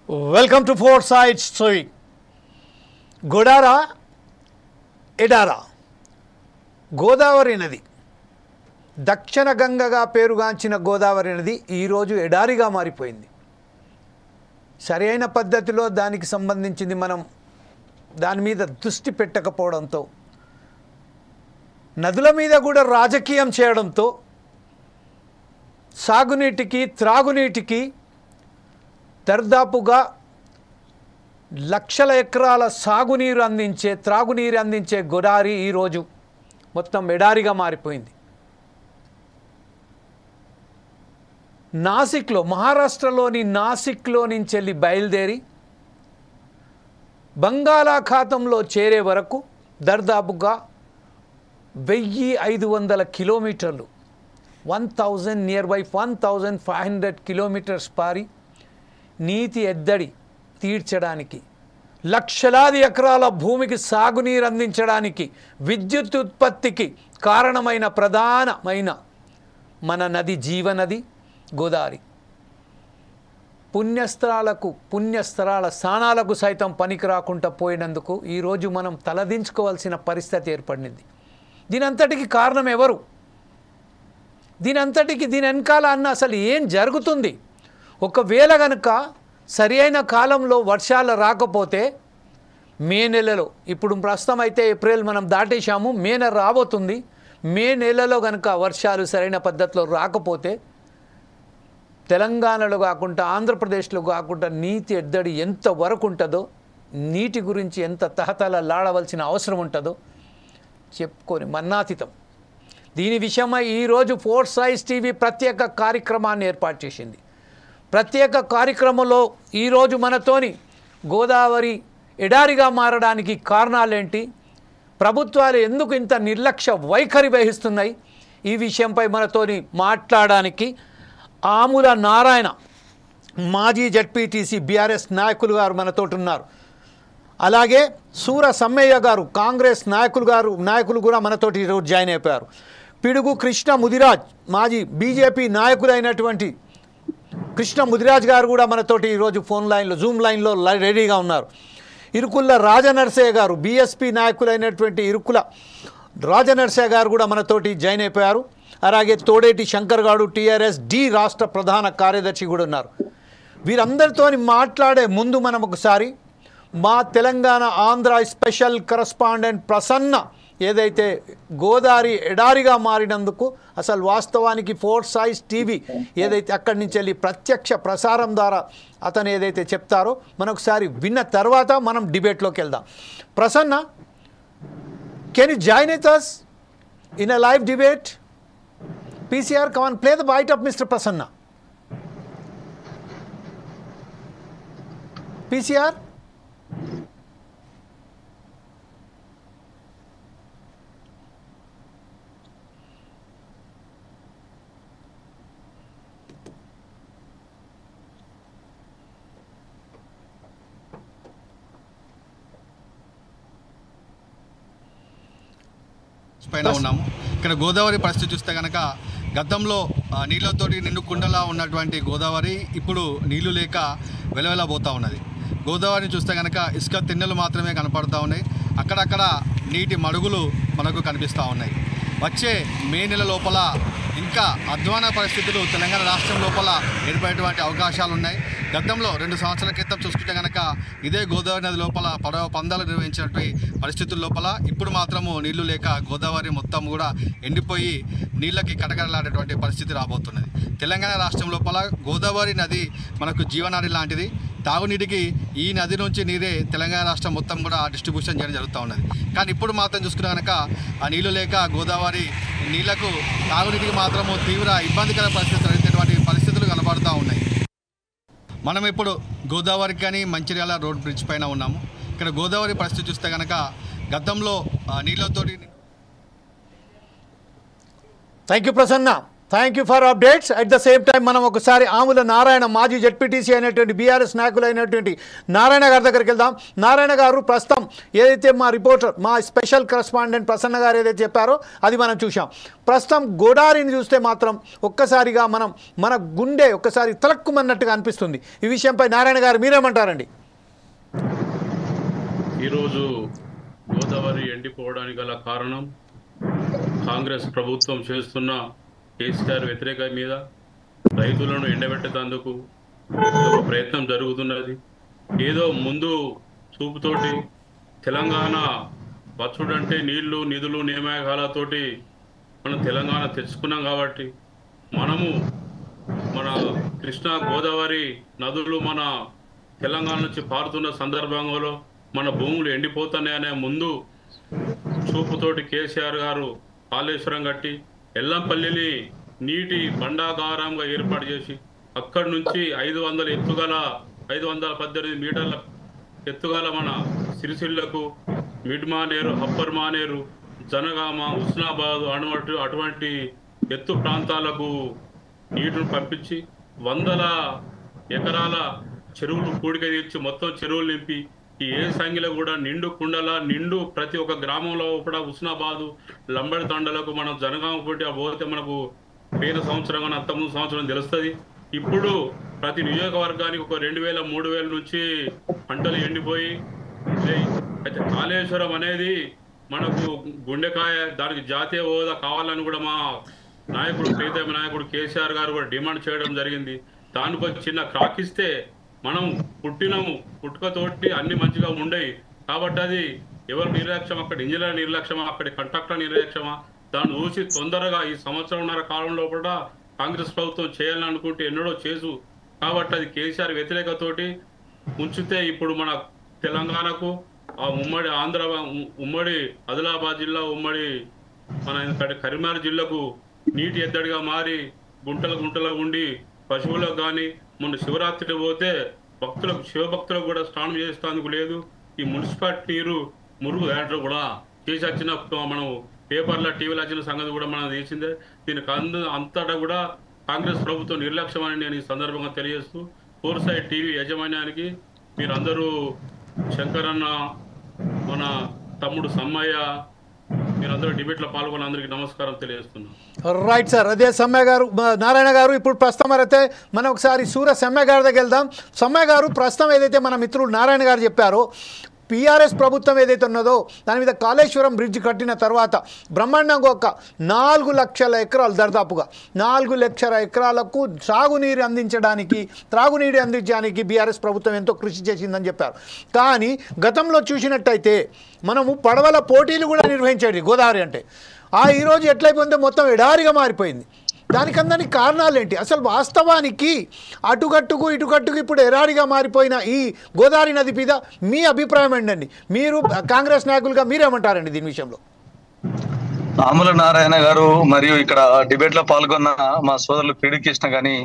Welcome to Foresight Story. గోడారా ఎడారా Godavari నది దక్షిణ గంగగా పేరుగాంచిన గోదావరి నది ఈరోజు ఎడారిగా మారిపోయింది. సరైన పద్ధతిలో దానికి సంబంధించింది మనం దాని మీద దృష్టి పెట్టకపోవడంతో నదుల మీద కూడా రాజకీయం చేయడంతో సాగునీటికి త్రాగునీటికి దర్దాపుగా లక్షల ఎకరాల సాగునీరు అందించే త్రాగునీరు అందించే గోదావరి ఈరోజు మొత్తం ఎడారిగా మారిపోయింది. నాసిక్లో మహారాష్ట్రలోని నాసిక్లో నుంచి వెళ్ళి బయలుదేరి బంగాళాఖాతంలో చేరే వరకు దర్దాపుగా 1500 కిలోమీటర్లు 1000 నియర్ బై 1500 కిలోమీటర్స్ పారి నీటి ఎద్దడి తీర్చడానికి లక్షలాది ఎకరాల భూమికి సాగునీరు అందించడానికి విద్యుత్ ఉత్పత్తికి కారణమైన ప్రధానమైన మన నది జీవనది గోదావరి పుణ్యస్థలాల స్థానాలకు సైతం పనికి రాకుండా పోయినందుకు ఈరోజు మనం తలదించుకోవాల్సిన పరిస్థితి ఏర్పడింది. దీనంతటికి కారణం ఎవరు? దీని వెనకాల అన్న అసలు ఏం జరుగుతుంది? ఒకవేళ కనుక సరి అయిన కాలంలో వర్షాలు రాకపోతే మే నెలలో, ఇప్పుడు ప్రస్తుతం అయితే ఏప్రిల్ మనం దాటేశాము, మే నెల రాబోతుంది. మే నెలలో కనుక వర్షాలు సరైన పద్ధతిలో రాకపోతే తెలంగాణలో కాకుండా ఆంధ్రప్రదేశ్లో కాకుండా నీటి ఎద్దడి ఎంత వరకు ఉంటుందో, నీటి గురించి ఎంత తహతలాడవలసిన అవసరం ఉంటుందో చెప్పుకొని మన్నాతీతం. దీని విషయమై ఈరోజు ఫోర్సైట్ టీవీ ప్రత్యేక కార్యక్రమాన్ని ఏర్పాటు చేసింది. ప్రత్యేక కార్యక్రమంలో ఈరోజు మనతోని గోదావరి ఎడారిగా మారడానికి కారణాలేంటి, ప్రభుత్వాలు ఎందుకు ఇంత నిర్లక్ష్య వైఖరి వహిస్తున్నాయి, ఈ విషయంపై మనతోని మాట్లాడడానికి ఆముల నారాయణ మాజీ జడ్పీటీసీ బీఆర్ఎస్ నాయకులు గారు మనతోటి ఉన్నారు. అలాగే సూర సమ్మయ్య గారు కాంగ్రెస్ నాయకులు కూడా మనతోటి ఈరోజు జాయిన్ అయిపోయారు. పిడుగు కృష్ణ ముదిరాజ్ మాజీ బీజేపీ నాయకులైనటువంటి కృష్ణ ముదిరాజ్ గారు కూడా మనతోటి ఈరోజు జూమ్ లైన్లో రెడీగా ఉన్నారు. ఇరుకుల్ల రాజనరసయ్య గారు బీఎస్పీ నాయకులైనటువంటి ఇరుకుల రాజనరసయ్య గారు కూడా మనతోటి జాయిన్ అయిపోయారు. అలాగే తోడేటి శంకర్ గారు టీఆర్ఎస్ డి రాష్ట్ర ప్రధాన కార్యదర్శి కూడా ఉన్నారు. వీరందరితో మాట్లాడే ముందు మనం ఒకసారి మా తెలంగాణ ఆంధ్ర స్పెషల్ కరస్పాండెంట్ ప్రసన్న ఏదైతే గోదావరి ఎడారిగా మారినందుకు అసలు వాస్తవానికి ఫోర్సైట్ టీవీ ఏదైతే అక్కడి నుంచి వెళ్ళి ప్రత్యక్ష ప్రసారం ద్వారా అతను ఏదైతే చెప్తారో మనొకసారి విన్న తర్వాత మనం డిబేట్లోకి వెళ్దాం. Prasanna, can you join with us in a live debate? PCR, come on, play the bite of Mr. Prasanna. PCR? పైన ఉన్నాము. ఇక్కడ గోదావరి పరిస్థితి చూస్తే కనుక గతంలో నీళ్ళతోటి నిండు కుండలా ఉన్నటువంటి గోదావరి ఇప్పుడు నీళ్లు లేక వెలవెలబోతూ ఉన్నది. గోదావరిని చూస్తే కనుక ఇసుక తిన్నెలు మాత్రమే కనపడుతూ ఉన్నాయి. అక్కడక్కడ నీటి మడుగులు మనకు కనిపిస్తూ ఉన్నాయి. వచ్చే మే నెల లోపల ఇంకా అధ్వాన పరిస్థితులు తెలంగాణ రాష్ట్రం లోపల ఏర్పడేటువంటి అవకాశాలు ఉన్నాయి. గతంలో 2 సంవత్సరాల క్రితం చూసుకుంటే కనుక ఇదే గోదావరి నది లోపల పడవ పందాలు నిర్వహించినటువంటి పరిస్థితుల లోపల ఇప్పుడు మాత్రము నీళ్లు లేక గోదావరి మొత్తం కూడా ఎండిపోయి నీళ్ళకి కటకటలాడేటువంటి పరిస్థితి రాబోతున్నది. తెలంగాణ రాష్ట్రం లోపల గోదావరి నది మనకు జీవనాడి లాంటిది. తాగునీటికి ఈ నది నుంచి నీరే తెలంగాణ రాష్ట్రం మొత్తం కూడా డిస్ట్రిబ్యూషన్ చేయడం జరుగుతూ ఉన్నది. కానీ ఇప్పుడు మాత్రం చూసుకున్నా కనుక ఆ నీళ్లు లేక గోదావరి నీళ్లకు తాగునీటికి మాత్రము తీవ్ర ఇబ్బందికర పరిస్థితులు కనబడుతూ ఉన్నాయి. మనం ఇప్పుడు గోదావరి కానీ మంచిర్యాల రోడ్ బ్రిడ్జ్ పైన ఉన్నాము. ఇక్కడ గోదావరి పరిస్థితి చూస్తే కనుక గతంలో నీళ్ళతోటి. Thank you Prasanna. Thank you for updates. At the same time మనం ఒకసారి ఆముల నారాయణ మాజీ జెడ్పీటీసీ అయినటువంటి బీఆర్ఎస్ నాయకులు అయినటువంటి నారాయణ గారి దగ్గరికి వెళ్దాం. నారాయణ గారు, ప్రస్తుతం ఏదైతే మా రిపోర్టర్, మా స్పెషల్ కరెస్పాండెంట్ ప్రసన్న గారు ఏదైతే చెప్పారో అది మనం చూసాం. ప్రస్తుతం గోదావరిని చూస్తే మాత్రం ఒక్కసారిగా మన గుండె ఒక్కసారి తలక్కుమన్నట్టుగా అనిపిస్తుంది. ఈ విషయంపై నారాయణ గారు మీరేమంటారండి? ఈరోజు గోదావరి ఎండిపోవడానికి గల కారణం కాంగ్రెస్ ప్రభుత్వం చేస్తున్న కేసీఆర్ వ్యతిరేక మీద రైతులను ఎండబెట్టేందుకు ఒక ప్రయత్నం జరుగుతున్నది. ఏదో ముందు చూపుతోటి తెలంగాణ వచ్చుడంటే నీళ్లు, నిధులు, నియామకాలతోటి మనం తెలంగాణ తెచ్చుకున్నాం కాబట్టి మనము మన కృష్ణా గోదావరి నదులు మన తెలంగాణ నుంచి పారుతున్న సందర్భంలో మన భూములు ఎండిపోతున్నాయనే ముందు చూపుతోటి కేసీఆర్ గారు కాళేశ్వరం కట్టి ఎల్లంపల్లిని నీటి బండాగారంగా ఏర్పాటు చేసి అక్కడి నుంచి 518 మీటర్ల ఎత్తుగల మన సిరిసిల్లకు, మిడ్ మానేరు, అప్పర్ మానేరు, జనగామ, హుస్నాబాద్ అటువంటి ఎత్తు ప్రాంతాలకు నీటిని పంపించి 100 ఎకరాల చెరువులు కూడిక తీర్చి మొత్తం చెరువులు నింపి ఈ ఏ సంఖ్యలో కూడా నిండు కుండల నిండు ప్రతి ఒక్క గ్రామంలో కూడా హుస్నాబాదు, లంబడి తండలకు మనం జనగామ పోటీ పోతే మనకు పోయిన సంవత్సరం కానీ అంతకుముందు సంవత్సరం తెలుస్తుంది. ఇప్పుడు ప్రతి నియోజకవర్గానికి ఒక 2000, 3000 నుంచి పంటలు ఎండిపోయి అయితే కాళేశ్వరం అనేది మనకు గుండెకాయ, దానికి జాతీయ హోదా కావాలని కూడా మా నాయకుడు, ప్రీతమ నాయకుడు కేసీఆర్ గారు కూడా డిమాండ్ చేయడం జరిగింది. దానిపై చిన్న క్రాకిస్తే మనం పుట్టుకతోటి అన్ని మంచిగా ఉండేవి కాబట్టి అది ఎవరు నిర్లక్ష్యం, అక్కడ ఇంజనీర్ నిర్లక్ష్యమా, అక్కడ కంట్రాక్టర్ నిర్లక్ష్యమా, దాన్ని చూసి తొందరగా ఈ సంవత్సరంన్నర కాలంలో కూడా కాంగ్రెస్ ప్రభుత్వం చేయాలని అనుకుంటే ఎన్నడో చేసు కాబట్టి అది కేసీఆర్ వ్యతిరేకతోటి ఉంచితే ఇప్పుడు మన తెలంగాణకు ఆ ఉమ్మడి ఆంధ్ర, ఉమ్మడి ఆదిలాబాద్ జిల్లా, ఉమ్మడి మన కరీంనగర్ జిల్లాకు నీటి ఎద్దడిగా మారి గుంటలు ఉండి పశువులకు కానీ మొన్న శివరాత్రి పోతే భక్తులకు, శివభక్తులకు కూడా స్నానం చేసేందుకు లేదు. ఈ మున్సిపాలిటీ నీరు మురుగు దాంట్లో కూడా చేసి వచ్చిన మనం పేపర్లో, టీవీలో వచ్చిన సంగతి కూడా మనం చేసిందే. దీనికి అంతటా కూడా కాంగ్రెస్ ప్రభుత్వం నిర్లక్ష్యం అని నేను ఈ సందర్భంగా తెలియజేస్తూ, ఫోర్సైట్ టీవీ యాజమాన్యానికి మీరందరూ, శంకరన్న, మన తమ్ముడు సమ్మయ్య, మీరందరూ డిబేట్లో పాల్గొని అందరికీ నమస్కారం తెలియజేస్తున్నాను. Right sir. అదే సమ్మయ్య గారు, నారాయణ గారు, ఇప్పుడు ప్రస్తుతం అయితే మనం ఒకసారి సూర్య సమ్మయ్య గారి దగ్గర వెళ్దాం. సమ్మయ్య గారు, ప్రస్తుతం ఏదైతే మన మిత్రుడు నారాయణ గారు చెప్పారో పీఆర్ఎస్ ప్రభుత్వం ఏదైతే ఉన్నదో దాని మీద కాళేశ్వరం బ్రిడ్జ్ కట్టిన తర్వాత బ్రహ్మాండంగా ఒక 4 లక్షల ఎకరాలు, దాదాపుగా 4 లక్షల ఎకరాలకు త్రాగునీరు అందించడానికి బీఆర్ఎస్ ప్రభుత్వం ఎంతో కృషి చేసిందని చెప్పారు. కానీ గతంలో చూసినట్టయితే మనము పడవల పోటీలు కూడా నిర్వహించేది గోదావరి అంటే. ఈరోజు ఎట్లయిపోయిందో మొత్తం ఎడారిగా మారిపోయింది. దానికందరికి కారణాలు ఏంటి? అసలు వాస్తవానికి అటుగట్టుకు ఇటుగట్టుకు ఇప్పుడు ఎడారిగా మారిపోయిన ఈ గోదావరి నది మీద మీ అభిప్రాయం ఏంటండి? మీరు కాంగ్రెస్ నాయకులుగా మీరేమంటారండి దీని విషయంలో? ఆముల నారాయణ గారు మరియు ఇక్కడ డిబేట్ లో పాల్గొన్న మా సోదరులు పిడి కృష్ణ గాని,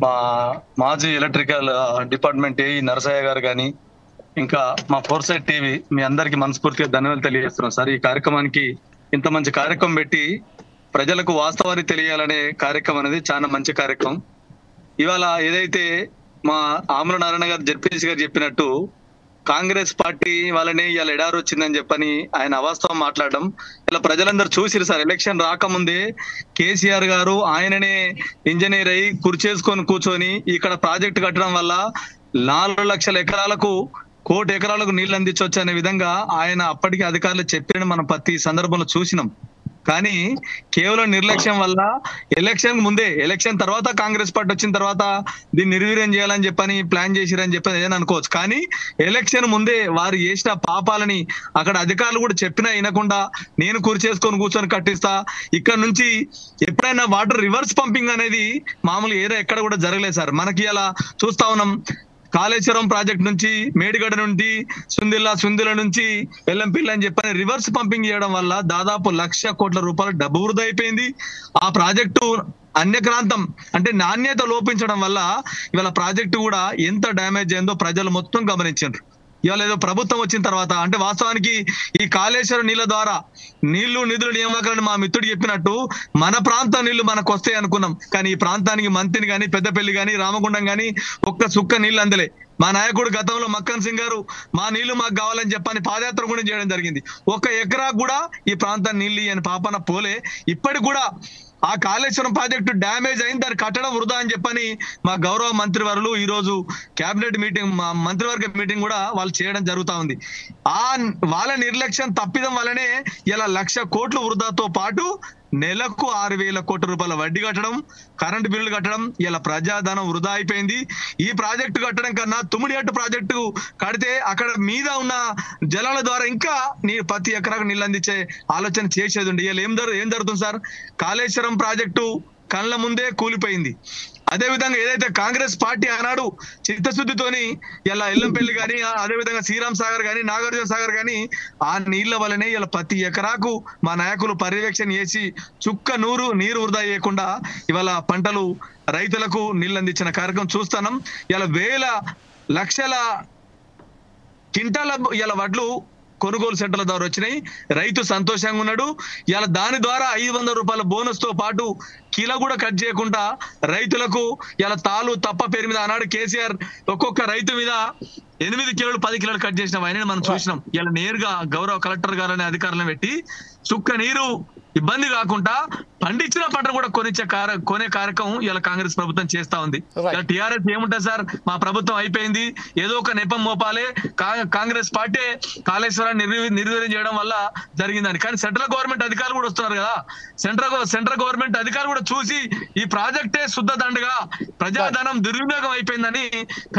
మా మాజీ ఎలక్ట్రికల్ డిపార్ట్మెంట్ ఏఈ నరసయ్య గారు గాని, ఇంకా మా ఫోర్సైట్ టీవీ, మీ అందరికి మనస్ఫూర్తిగా ధన్యవాదాలు తెలియజేస్తున్నాం సార్. ఈ కార్యక్రమానికి ఇంత మంచి కార్యక్రమం పెట్టి ప్రజలకు వాస్తవాన్ని తెలియాలనే కార్యక్రమం అనేది చాలా మంచి కార్యక్రమం. ఇవాళ ఏదైతే మా ఆముల నారాయణ గారు జడ్పీసీ గారు చెప్పినట్టు కాంగ్రెస్ పార్టీ వాళ్ళని ఇవాళ ఎడారి వచ్చిందని చెప్పని ఆయన అవాస్తవం మాట్లాడడం ఇలా ప్రజలందరూ చూసిరు సార్. ఎలక్షన్ రాకముందే కేసీఆర్ గారు ఆయననే ఇంజనీర్ అయి కుర్చేసుకొని కూర్చొని ఇక్కడ ప్రాజెక్టు కట్టడం వల్ల 4 లక్షల ఎకరాలకు, 1 కోటి ఎకరాలకు నీళ్లు అందించవచ్చు అనే విధంగా ఆయన అప్పటికి అధికారులు చెప్పిన మనం ప్రతి సందర్భంలో చూసినాం. కానీ కేవలం నిర్లక్ష్యం వల్ల ఎలక్షన్ తర్వాత కాంగ్రెస్ పార్టీ వచ్చిన తర్వాత దీన్ని నిర్వీర్యం చేయాలని చెప్పని ప్లాన్ చేసిరని చెప్పని ఏదైనా అనుకోవచ్చు. కానీ ఎలక్షన్ ముందే వారు చేసిన పాపాలని అక్కడ అధికారులు కూడా చెప్పినా వినకుండా నేను కూర్చొని కట్టిస్తా, ఇక్కడ నుంచి ఎప్పుడైనా వాటర్ రివర్స్ పంపింగ్ అనేది మామూలు ఎక్కడ కూడా జరగలేదు సార్. మనకి అలా చూస్తా ఉన్నాం. కాళేశ్వరం ప్రాజెక్ట్ నుంచి, మేడిగడ్డ నుండి సుందిల నుంచి వెల్లంపిల్లి అని చెప్పని రివర్స్ పంపింగ్ చేయడం వల్ల దాదాపు 1,00,000 కోట్ల రూపాయలు డబ్బు వృధా అయిపోయింది. ఆ ప్రాజెక్టు అన్యక్రాంతం అంటే నాణ్యత లోపించడం వల్ల ఇవాళ ప్రాజెక్టు కూడా ఎంత డ్యామేజ్ అయిందో ప్రజలు మొత్తం గమనించారు. ఇవాళ ఏదో ప్రభుత్వం వచ్చిన తర్వాత అంటే వాస్తవానికి ఈ కాళేశ్వరం నీళ్ళ ద్వారా నిధుల నియామకాలను మా మిత్రుడు చెప్పినట్టు మన ప్రాంతం నీళ్లు మనకు వస్తాయి అనుకున్నాం. కానీ ఈ ప్రాంతానికి మంతిని గాని పెద్దపల్లి గాని రామగుండం గాని ఒక్క సుక్క నీళ్లు అందలే. మా నాయకుడు గతంలో మక్కన్ సింగ్ గారు మా నీళ్లు మాకు కావాలని చెప్పని పాదయాత్ర కూడా చేయడం జరిగింది. ఒక ఎకరా కూడా ఈ ప్రాంతాన్ని నీళ్ళు అని పాపన పోలే. ఇప్పటికి కూడా ఆ కాళేశ్వరం ప్రాజెక్టు డ్యామేజ్ అయింది, దాన్ని కట్టడం వృధా అని చెప్పని మా గౌరవ మంత్రివర్యులు ఈ రోజు కేబినెట్ మీటింగ్ మంత్రివర్గ మీటింగ్ కూడా వాళ్ళు చేయడం జరుగుతా ఉంది. వాళ్ళ నిర్లక్ష్యం తప్పిదం వల్లనే ఇలా 1,00,000 కోట్లు వృధాతో పాటు నెలకు 6,000 కోట్ల రూపాయల వడ్డీ కట్టడం, కరెంటు బిల్లులు కట్టడం, ఇలా ప్రజాధనం వృధా అయిపోయింది. ఈ ప్రాజెక్టు కట్టడం కన్నా తుమ్మిడిహట్టు ప్రాజెక్టు కడితే అక్కడ మీద ఉన్న జలాల ద్వారా ఇంకా ప్రతి ఎకరాకు నీళ్ళు అందించే ఆలోచన చేసేది ఉండి ఇలా ఏం జరుగుతుంది సార్? కాళేశ్వరం ప్రాజెక్టు కళ్ళ ముందే కూలిపోయింది. అదే విధంగా ఏదైతే కాంగ్రెస్ పార్టీ ఆనాడు చిత్తశుద్ధితోని ఇలా ఎల్లంపల్లి కానీ అదేవిధంగా శ్రీరామ్ సాగర్ కానీ నాగార్జున సాగర్ కానీ ఆ నీళ్ల వల్లనే ఇలా ప్రతి ఎకరాకు మా నాయకులు పర్యవేక్షణ చేసి చుక్క నీరు వృధా చేయకుండా ఇవాళ పంటలు రైతులకు నీళ్ళు అందించిన కార్యక్రమం చూస్తున్నాం. ఇలా వేల లక్షల క్వింటాల ఇలా వడ్లు కొనుగోలు సెంటర్ల ద్వారా వచ్చినాయి. రైతు సంతోషంగా ఉన్నాడు. ఇలా దాని ద్వారా 500 రూపాయల బోనస్ తో పాటు కిలో కూడా కట్ చేయకుండా రైతులకు ఇలా తాలు తప్ప పేరు మీద ఆనాడు కేసీఆర్ ఒక్కొక్క రైతు మీద 8 కిలోలు 10 కిలోలు కట్ చేసిన ఆయన మనం చూసినాం. ఇలా నేరుగా గౌరవ కలెక్టర్ గారనే అధికారులను పెట్టి చుక్క నీరు ఇబ్బంది కాకుండా పండించిన పంట కూడా కొనే కార్యక్రమం ఇలా కాంగ్రెస్ ప్రభుత్వం చేస్తా ఉంది. ఇలా టీఆర్ఎస్ ఏముంటుంది సార్, మా ప్రభుత్వం అయిపోయింది, ఏదో ఒక నెపం మోపాలే, కాంగ్రెస్ పార్టీ కాళేశ్వరాన్ని నిర్వీర్యం చేయడం వల్ల జరిగిందని. కానీ సెంట్రల్ గవర్నమెంట్ అధికారులు కూడా వస్తున్నారు కదా, సెంట్రల్ గవర్నమెంట్ అధికారులు కూడా చూసి ఈ ప్రాజెక్టే శుద్ధ దండగా ప్రజాధనం దుర్వినియోగం అయిపోయిందని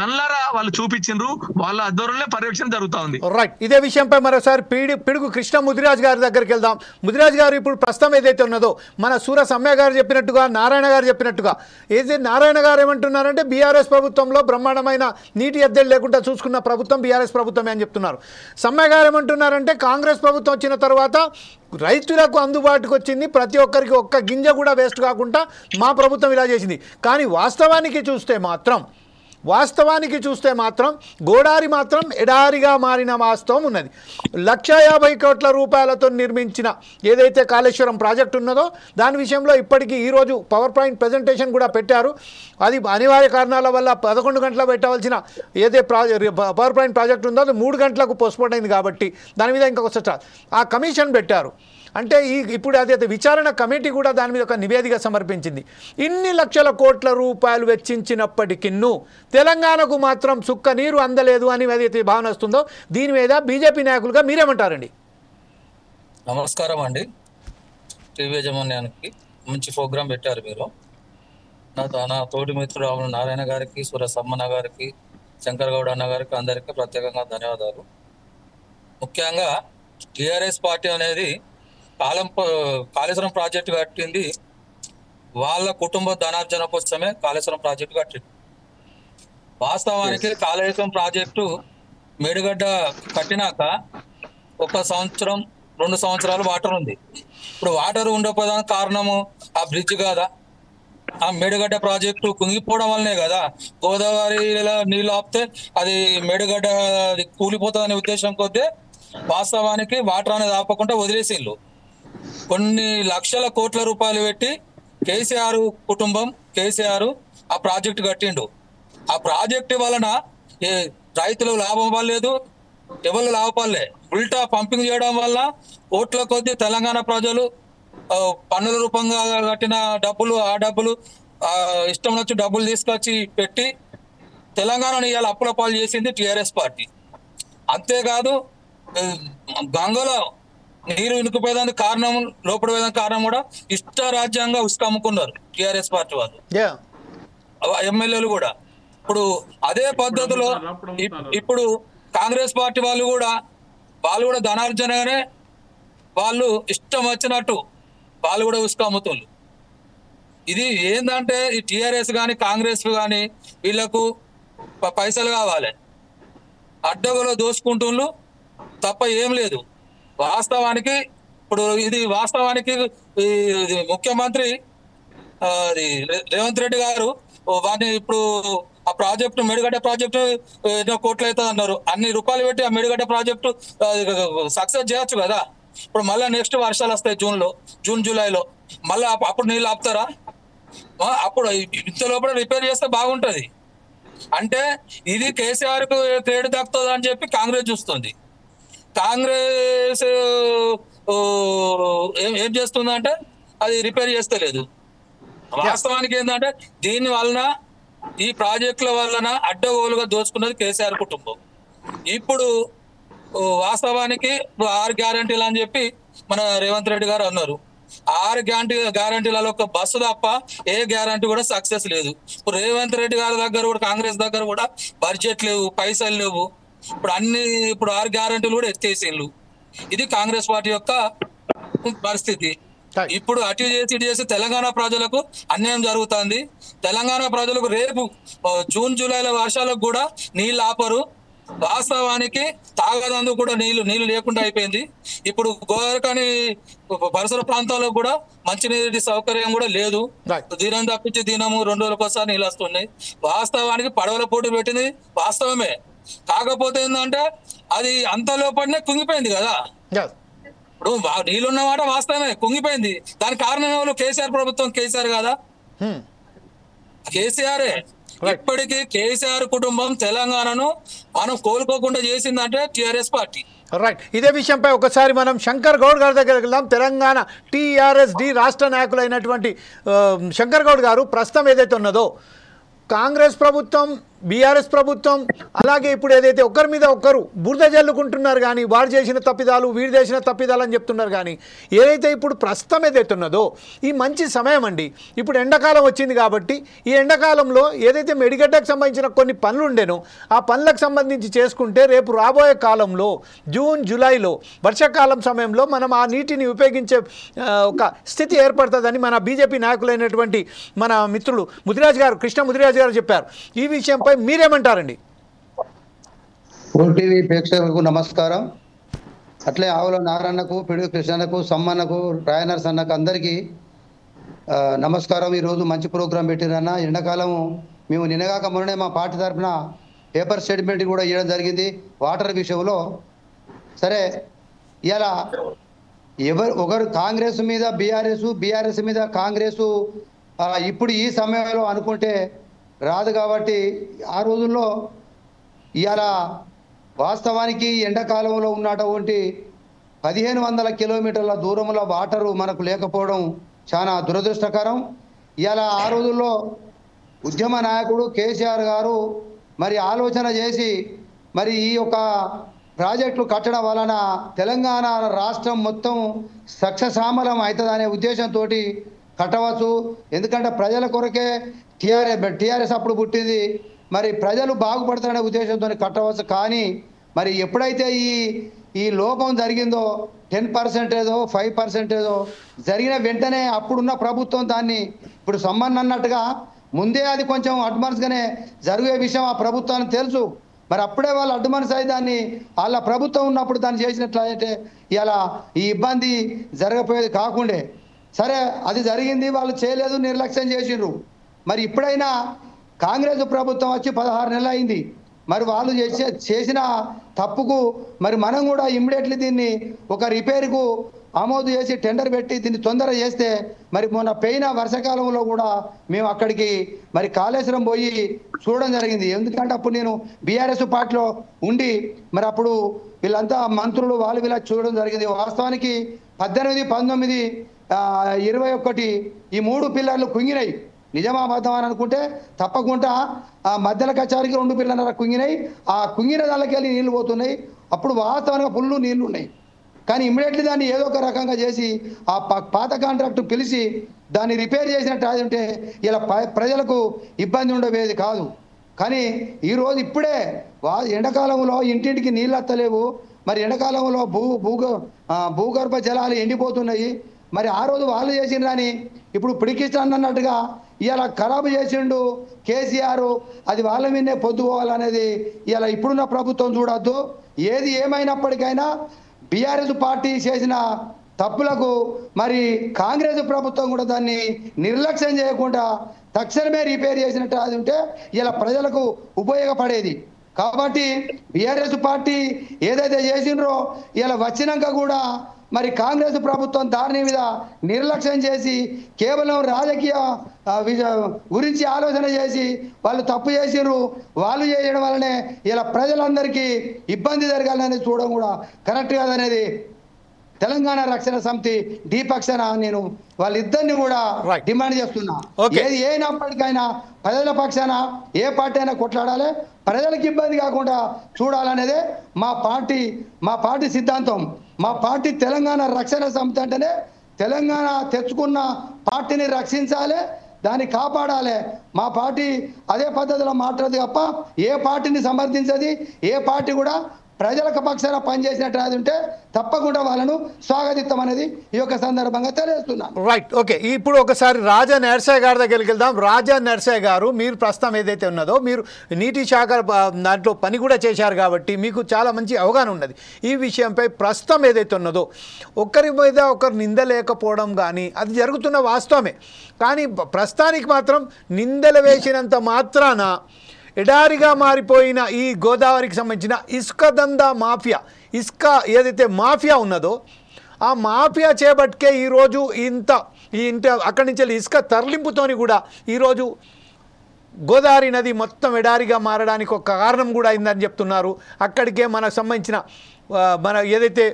కళ్ళారా వాళ్ళు చూపించిండ్రు. వాళ్ళ ఆధ్వర్యంలో పర్యవేక్షణ జరుగుతా ఉంది. రైట్, ఇదే విషయంపై మరోసారి పిడుగు కృష్ణ ముదిరాజ్ గారి దగ్గరికి వెళ్దాం. ముదిరాజ్ గారు, ఇప్పుడు ప్రస్తుతం ఏదైతే ఉన్నదో మన సూర సమ్య గారు చెప్పినట్టుగా, నారాయణ గారు చెప్పినట్టుగా, ఏదైతే నారాయణ గారు ఏమంటున్నారంటే బీఆర్ఎస్ ప్రభుత్వంలో బ్రహ్మాండమైన నీటి ఎద్దడి లేకుండా చూసుకున్న ప్రభుత్వం బీఆర్ఎస్ ప్రభుత్వమే అని చెప్తున్నారు. సమ్య గారు ఏమంటున్నారంటే కాంగ్రెస్ ప్రభుత్వం వచ్చిన తర్వాత రైతులకు అందుబాటుకు వచ్చింది, ప్రతి ఒక్కరికి ఒక్క గింజ కూడా వేస్ట్ కాకుండా మా ప్రభుత్వం ఇలా చేసింది. కానీ వాస్తవానికి చూస్తే మాత్రం గోడారి మాత్రం ఎడారిగా మారిన వాస్తవం ఉన్నది. 1,50,000 కోట్ల రూపాయలతో నిర్మించిన ఏదైతే కాళేశ్వరం ప్రాజెక్టు ఉన్నదో దాని విషయంలో ఇప్పటికీ ఈరోజు పవర్ పాయింట్ ప్రజెంటేషన్ కూడా పెట్టారు. అది అనివార్య కారణాల వల్ల 11 గంటల పెట్టవలసిన ఏదైతే పవర్ పాయింట్ ప్రాజెక్టు ఉందో అది 3 గంటలకు పోస్ట్పోన్ అయింది కాబట్టి దాని మీద ఇంకొక ఆ కమిషన్ పెట్టారు. అంటే ఇప్పుడు అదైతే విచారణ కమిటీ కూడా దాని మీద ఒక నివేదిక సమర్పించింది. ఇన్ని లక్షల కోట్ల రూపాయలు వెచ్చించినప్పటికీ తెలంగాణకు మాత్రం సుక్క నీరు అందలేదు అని ఏదైతే భావన వస్తుందో దీని మీద బీజేపీ నాయకులుగా మీరేమంటారండి? నమస్కారం అండి. టీవీ యజమాన్యానికి మంచి ప్రోగ్రాం పెట్టారు మీరు. నా తోటి మిత్రుడు నారాయణ గారికి, సూర సమ్మన్న గారికి, శంకర్ గౌడ్ అన్న గారికి అందరికీ ప్రత్యేకంగా ధన్యవాదాలు. ముఖ్యంగా టిఆర్ఎస్ పార్టీ అనేది కాళేశ్వరం ప్రాజెక్టు కట్టింది వాళ్ళ కుటుంబ ధనార్జన కోసమే కాళేశ్వరం ప్రాజెక్టు కట్టింది. వాస్తవానికి కాళేశ్వరం ప్రాజెక్టు మేడిగడ్డ కట్టినాక 1 సంవత్సరం 2 సంవత్సరాలు వాటర్ ఉంది. ఇప్పుడు వాటర్ ఉండకపోవడానికి కారణము ఆ బ్రిడ్జ్ కాదా? ఆ మేడిగడ్డ ప్రాజెక్టు కుంగిపోవడం వల్లనే కదా గోదావరి నీళ్ళు ఆపితే అది మేడిగడ్డ కూలిపోతుందనే ఉద్దేశం కొద్దీ వాస్తవానికి వాటర్ అనేది ఆపకుండా వదిలేసిళ్ళు. కొన్ని లక్షల కోట్ల రూపాయలు పెట్టి కేసీఆర్ కుటుంబం ఆ ప్రాజెక్టు కట్టిండు. ఆ ప్రాజెక్టు వలన రైతులు లాభం పడలేదు, ఎవరు లాభపడలే. ఉల్టా పంపింగ్ చేయడం వల్ల కోట్ల కొద్ది తెలంగాణ ప్రజలు పన్నుల రూపంగా కట్టిన డబ్బులు ఇష్టం వచ్చి డబ్బులు తీసుకొచ్చి పెట్టి తెలంగాణను ఇవాళ అప్పుల పాలు చేసింది టిఆర్ఎస్ పార్టీ. అంతేకాదు గంగలో నీరు ఇనుకుపోయేదానికి కారణం లోపడిపోయేదానికి కారణం కూడా ఇష్టారాజ్యంగా ఉసుక అమ్ముకున్నారు టిఆర్ఎస్ పార్టీ వాళ్ళు, ఎమ్మెల్యేలు కూడా. ఇప్పుడు అదే పద్ధతిలో ఇప్పుడు కాంగ్రెస్ పార్టీ వాళ్ళు కూడా ధనార్జనగానే వాళ్ళు ఇష్టం వచ్చినట్టు వాళ్ళు కూడా ఉసుక అమ్ముతున్నారు. ఇది ఏంటంటే ఈ టిఆర్ఎస్ కానీ కాంగ్రెస్ కానీ వీళ్ళకు పైసలు కావాలి, అడ్డగలో దోసుకుంటున్నారు తప్ప ఏం లేదు. వాస్తవానికి ముఖ్యమంత్రి రేవంత్ రెడ్డి గారు వాటిని ఇప్పుడు ఆ ప్రాజెక్టు మెడిగడ్డ ప్రాజెక్టు ఎన్నో కోట్లు అవుతుంది అన్నారు. అన్ని రూపాయలు పెట్టి ఆ మెడిగడ్డ ప్రాజెక్టు సక్సెస్ చేయొచ్చు కదా. ఇప్పుడు మళ్ళీ నెక్స్ట్ వర్షాలు వస్తాయి జూన్ జూలైలో, మళ్ళీ అప్పుడు నీళ్ళు ఆపుతారా? అప్పుడు ఇంత లోపల రిపేర్ చేస్తే బాగుంటది. అంటే ఇది కేసీఆర్ కు క్రెడిట్ దక్కుతుంది అని చెప్పి కాంగ్రెస్ చూస్తుంది. కాంగ్రెస్ ఏం చేస్తుందంటే అది రిపేర్ చేస్తలేదు. వాస్తవానికి ఏంటంటే దీని వలన ఈ ప్రాజెక్టుల వలన అడ్డగోలుగా దోచుకున్నది కేసీఆర్ కుటుంబం. ఇప్పుడు వాస్తవానికి 6 గ్యారంటీలు అని చెప్పి మన రేవంత్ రెడ్డి గారు అన్నారు. 6 గ్యారంటీలలో ఒక బస్సు తప్ప ఏ గ్యారంటీ కూడా సక్సెస్ లేదు. ఇప్పుడు రేవంత్ రెడ్డి గారి దగ్గర కూడా, కాంగ్రెస్ దగ్గర కూడా బడ్జెట్ లేవు, పైసలు లేవు. ఇప్పుడు 6 గ్యారంటీలు కూడా ఎత్తేసిండ్రు. ఇది కాంగ్రెస్ పార్టీ యొక్క పరిస్థితి. ఇప్పుడు అటు చేసి ఇటు చేసి తెలంగాణ ప్రజలకు అన్యాయం జరుగుతుంది. తెలంగాణ ప్రజలకు రేపు జూన్ జూలైలో వర్షాలకు కూడా నీళ్ళు ఆపరు. వాస్తవానికి తాగదందుకు కూడా నీళ్లు లేకుండా అయిపోయింది. ఇప్పుడు గోదావరికని పరిసర ప్రాంతాల్లో కూడా మంచినీటి సౌకర్యం కూడా లేదు. దినం తప్పించి దినము 2 రోజులకోసారి నీళ్ళు వస్తున్నాయి. వాస్తవానికి పడవల పోటీ పెట్టింది వాస్తవమే. కాకపోతే ఏంటంటే అది అంత లోపలనే కుంగిపోయింది కదా. ఇప్పుడు నీళ్ళున్నమాట వాస్తవమే, కుంగిపోయింది. దానికి కారణం ఎవరు? కేసీఆర్ ప్రభుత్వం. కేసీఆర్ కదా, కేసీఆరే. ఇప్పటికీ కేసీఆర్ కుటుంబం తెలంగాణను మనం కోలుకోకుండా చేసిందంటే టిఆర్ఎస్ పార్టీ. రైట్. ఇదే విషయంపై ఒకసారి మనం శంకర్ గౌడ్ గారి దగ్గరికి వెళ్దాం. తెలంగాణ టీఆర్ఎస్డి రాష్ట్ర నాయకులైనటువంటి శంకర్ గౌడ్ గారు, ప్రస్తుతం ఏదైతే ఉన్నదో కాంగ్రెస్ ప్రభుత్వం, బీఆర్ఎస్ ప్రభుత్వం, అలాగే ఇప్పుడు ఏదైతే ఒకరి మీద ఒకరు బురద జల్లుకుంటున్నారు కానీ వాడు చేసిన తప్పిదాలు వీడు చేసిన తప్పిదాలు అని చెప్తున్నారు. కానీ ఏదైతే ఇప్పుడు ప్రస్తుతం ఏదైతే ఉన్నదో ఈ మంచి సమయం అండి. ఇప్పుడు ఎండాకాలం వచ్చింది కాబట్టి ఈ ఎండాకాలంలో ఏదైతే మెడిగడ్డకు సంబంధించిన కొన్ని పనులు ఉండేనో ఆ పనులకు సంబంధించి చేసుకుంటే రేపు రాబోయే కాలంలో జూన్ జూలైలో వర్షాకాలం సమయంలో మనం ఆ నీటిని ఉపయోగించే ఒక స్థితి ఏర్పడుతుందని మన బీజేపీ నాయకులైనటువంటి మన మిత్రులు ముదిరాజ్ గారు, కృష్ణ ముదిరాజ్ గారు చెప్పారు. ఈ విషయంపై మీరేమంటారండి? ఓటీవీ ప్రేక్షకులకు నమస్కారం. అట్లే ఆవుల నారాయణకు, పిడుగు కృష్ణకు, సమ్మన్నకు, రాయనర్స్ అన్నకు అందరికీ నమస్కారం. ఈరోజు మంచి ప్రోగ్రాం పెట్టిరన్న. ఎండాకాలం మేము నిన్నగాక మొన్ననే మా పార్టీ తరఫున పేపర్ స్టేట్మెంట్ కూడా ఇవ్వడం జరిగింది వాటర్ విషయంలో. సరే, ఇలా ఒకరు కాంగ్రెస్ మీద బీఆర్ఎస్ మీద కాంగ్రెస్ ఇప్పుడు ఈ సమయంలో అనుకుంటే రాదు. కాబట్టి ఆ రోజుల్లో ఇవాళ వాస్తవానికి ఎండాకాలంలో ఉన్నటువంటి 1500 కిలోమీటర్ల దూరంలో వాటరు మనకు లేకపోవడం చాలా దురదృష్టకరం. ఇవాళ ఆ రోజుల్లో ఉద్యమ నాయకుడు కేసీఆర్ గారు మరి ఆలోచన చేసి మరి ఈ యొక్క ప్రాజెక్టులు కట్టడం వలన తెలంగాణ రాష్ట్రం మొత్తం సక్సెసామలం అవుతుందనే ఉద్దేశంతో కట్టవచ్చు. ఎందుకంటే ప్రజల కొరకే టీఆర్ఎస్ అప్పుడు పుట్టింది. మరి ప్రజలు బాగుపడతారనే ఉద్దేశంతో కట్టవచ్చు. కానీ మరి ఎప్పుడైతే ఈ లోపం జరిగిందో 10% 5% జరిగిన వెంటనే అప్పుడున్న ప్రభుత్వం దాన్ని ఇప్పుడు సమ్మన్ అన్నట్టుగా ముందే అది కొంచెం అడ్వాన్స్గానే జరిగే విషయం ఆ ప్రభుత్వానికి తెలుసు. మరి అప్పుడే వాళ్ళు అడ్వాన్స్ అయ్యి దాన్ని వాళ్ళ ప్రభుత్వం ఉన్నప్పుడు దాన్ని చేసినట్లయితే ఇలా ఈ ఇబ్బంది జరగపోయేది కాకుండే. సరే, అది జరిగింది, వాళ్ళు చేయలేదు, నిర్లక్ష్యం చేసిండ్రు. మరి ఇప్పుడైనా కాంగ్రెస్ ప్రభుత్వం వచ్చి 16 నెలలు అయింది. మరి వాళ్ళు చేసిన తప్పుకు మరి మనం కూడా ఇమ్మీడియట్లీ దీన్ని ఒక రిపేర్కు ఆమోదు చేసి టెండర్ పెట్టి దీన్ని తొందర చేస్తే మరి మొన్న పోయిన వర్షాకాలంలో కూడా మేము అక్కడికి మరి కాళేశ్వరం పోయి చూడడం జరిగింది. ఎందుకంటే అప్పుడు నేను బీఆర్ఎస్ పార్టీలో ఉండి మరి అప్పుడు వీళ్ళంతా మంత్రులు వాళ్ళు వీళ్ళ చూడడం జరిగింది. వాస్తవానికి 18, 19, 21 ఈ 3 పిల్లర్లు కుంగినాయి. నిజామాబాదం అని అనుకుంటే తప్పకుండా ఆ మధ్యల కచారికి 2 పిల్లర్ల కుంగినాయి. ఆ కుంగిన దానికి వెళ్ళి నీళ్లు పోతున్నాయి. అప్పుడు వాస్తవంగా ఫుల్ నీళ్లు ఉన్నాయి. కానీ ఇమ్మీడియట్లీ దాన్ని ఏదో ఒక రకంగా చేసి ఆ పాత కాంట్రాక్టు పిలిచి దాన్ని రిపేర్ చేసినట్టు ఉంటే ఇలా ప్రజలకు ఇబ్బంది ఉండేది కాదు. కానీ ఈరోజు ఇప్పుడే ఎండాకాలంలో ఇంటింటికి నీళ్ళు వస్తలేవు. మరి ఎండాకాలంలో భూగర్భ జలాలు ఎండిపోతున్నాయి. మరి ఆ రోజు వాళ్ళు చేసిన కానీ ఇప్పుడు పిడికిస్తాను అన్నట్టుగా ఇలా ఖరాబు చేసిండు కేసీఆర్. అది వాళ్ళ మీదనే పొద్దుపోవాలనేది ఇలా ఇప్పుడున్న ప్రభుత్వం చూడొద్దు. ఏది ఏమైనప్పటికైనా బీఆర్ఎస్ పార్టీ చేసిన తప్పులకు మరి కాంగ్రెస్ ప్రభుత్వం కూడా దాన్ని నిర్లక్ష్యం చేయకుండా తక్షణమే రిపేర్ చేసినట్టు అది ఉంటే ఇలా ప్రజలకు ఉపయోగపడేది. కాబట్టి బీఆర్ఎస్ పార్టీ ఏదైతే చేసిండ్రో ఇలా వచ్చినాక కూడా మరి కాంగ్రెస్ ప్రభుత్వం దాని మీద నిర్లక్ష్యం చేసి కేవలం రాజకీయ గురించి ఆలోచన చేసి వాళ్ళు తప్పు చేసిర్రు. వాళ్ళు చేయడం వల్లనే ఇలా ప్రజలందరికీ ఇబ్బంది జరగాలని చూడడం కూడా కరెక్ట్ కాదనేది తెలంగాణ రక్షణ సమితి డి పక్షాన నేను వాళ్ళిద్దరిని కూడా డిమాండ్ చేస్తున్నా. ఏది ఏనప్పటికైనా ప్రజల పక్షాన ఏ పార్టీ అయినా కొట్లాడాలి, ప్రజలకు ఇబ్బంది కాకుండా చూడాలనేదే మా పార్టీ సిద్ధాంతం. మా పార్టీ తెలంగాణ రక్షణ సమితి అంటేనే తెలంగాణ తెచ్చుకున్న పార్టీని రక్షించాలి, దాన్ని కాపాడాలి. మా పార్టీ అదే పద్ధతిలో మాట్లాడదు తప్ప ఏ పార్టీని సమర్థించది. ఏ పార్టీ కూడా ప్రజలకు పక్షాన పనిచేసినట్టు అది ఉంటే తప్పకుండా వాళ్ళను స్వాగతిస్తామనేది ఈ యొక్క సందర్భంగా తెలియజేస్తున్నాను. Right, okay. ఇప్పుడు ఒకసారి రాజా నర్సయ్య గారి దగ్గరికి వెళ్దాం. రాజా నర్సయ్య గారు, మీరు ప్రస్తుతం ఏదైతే ఉన్నదో మీరు నీటి శాఖ దాంట్లో పని కూడా చేశారు కాబట్టి మీకు చాలా మంచి అవగాహన ఉన్నది ఈ విషయంపై. ప్రస్తుతం ఏదైతే ఉన్నదో ఒకరి మీద ఒకరు నింద లేకపోవడం కానీ అది జరుగుతున్న వాస్తవమే. కానీ ప్రస్తుతానికి మాత్రం నిందలు వేసినంత మాత్రాన ఎడారిగా మారిపోయిన ఈ గోదావరికి సంబంధించిన ఇసుక దందా మాఫియా, ఇసుక ఏదైతే మాఫియా ఉన్నదో ఆ మాఫియా చేపట్టే ఈరోజు ఇంత అక్కడి నుంచి ఇసుక తరలింపుతోని కూడా ఈరోజు గోదావరి నది మొత్తం ఎడారిగా మారడానికి ఒక కారణం కూడా అయిందని చెప్తున్నారు. అక్కడికే మనకు సంబంధించిన మన ఏదైతే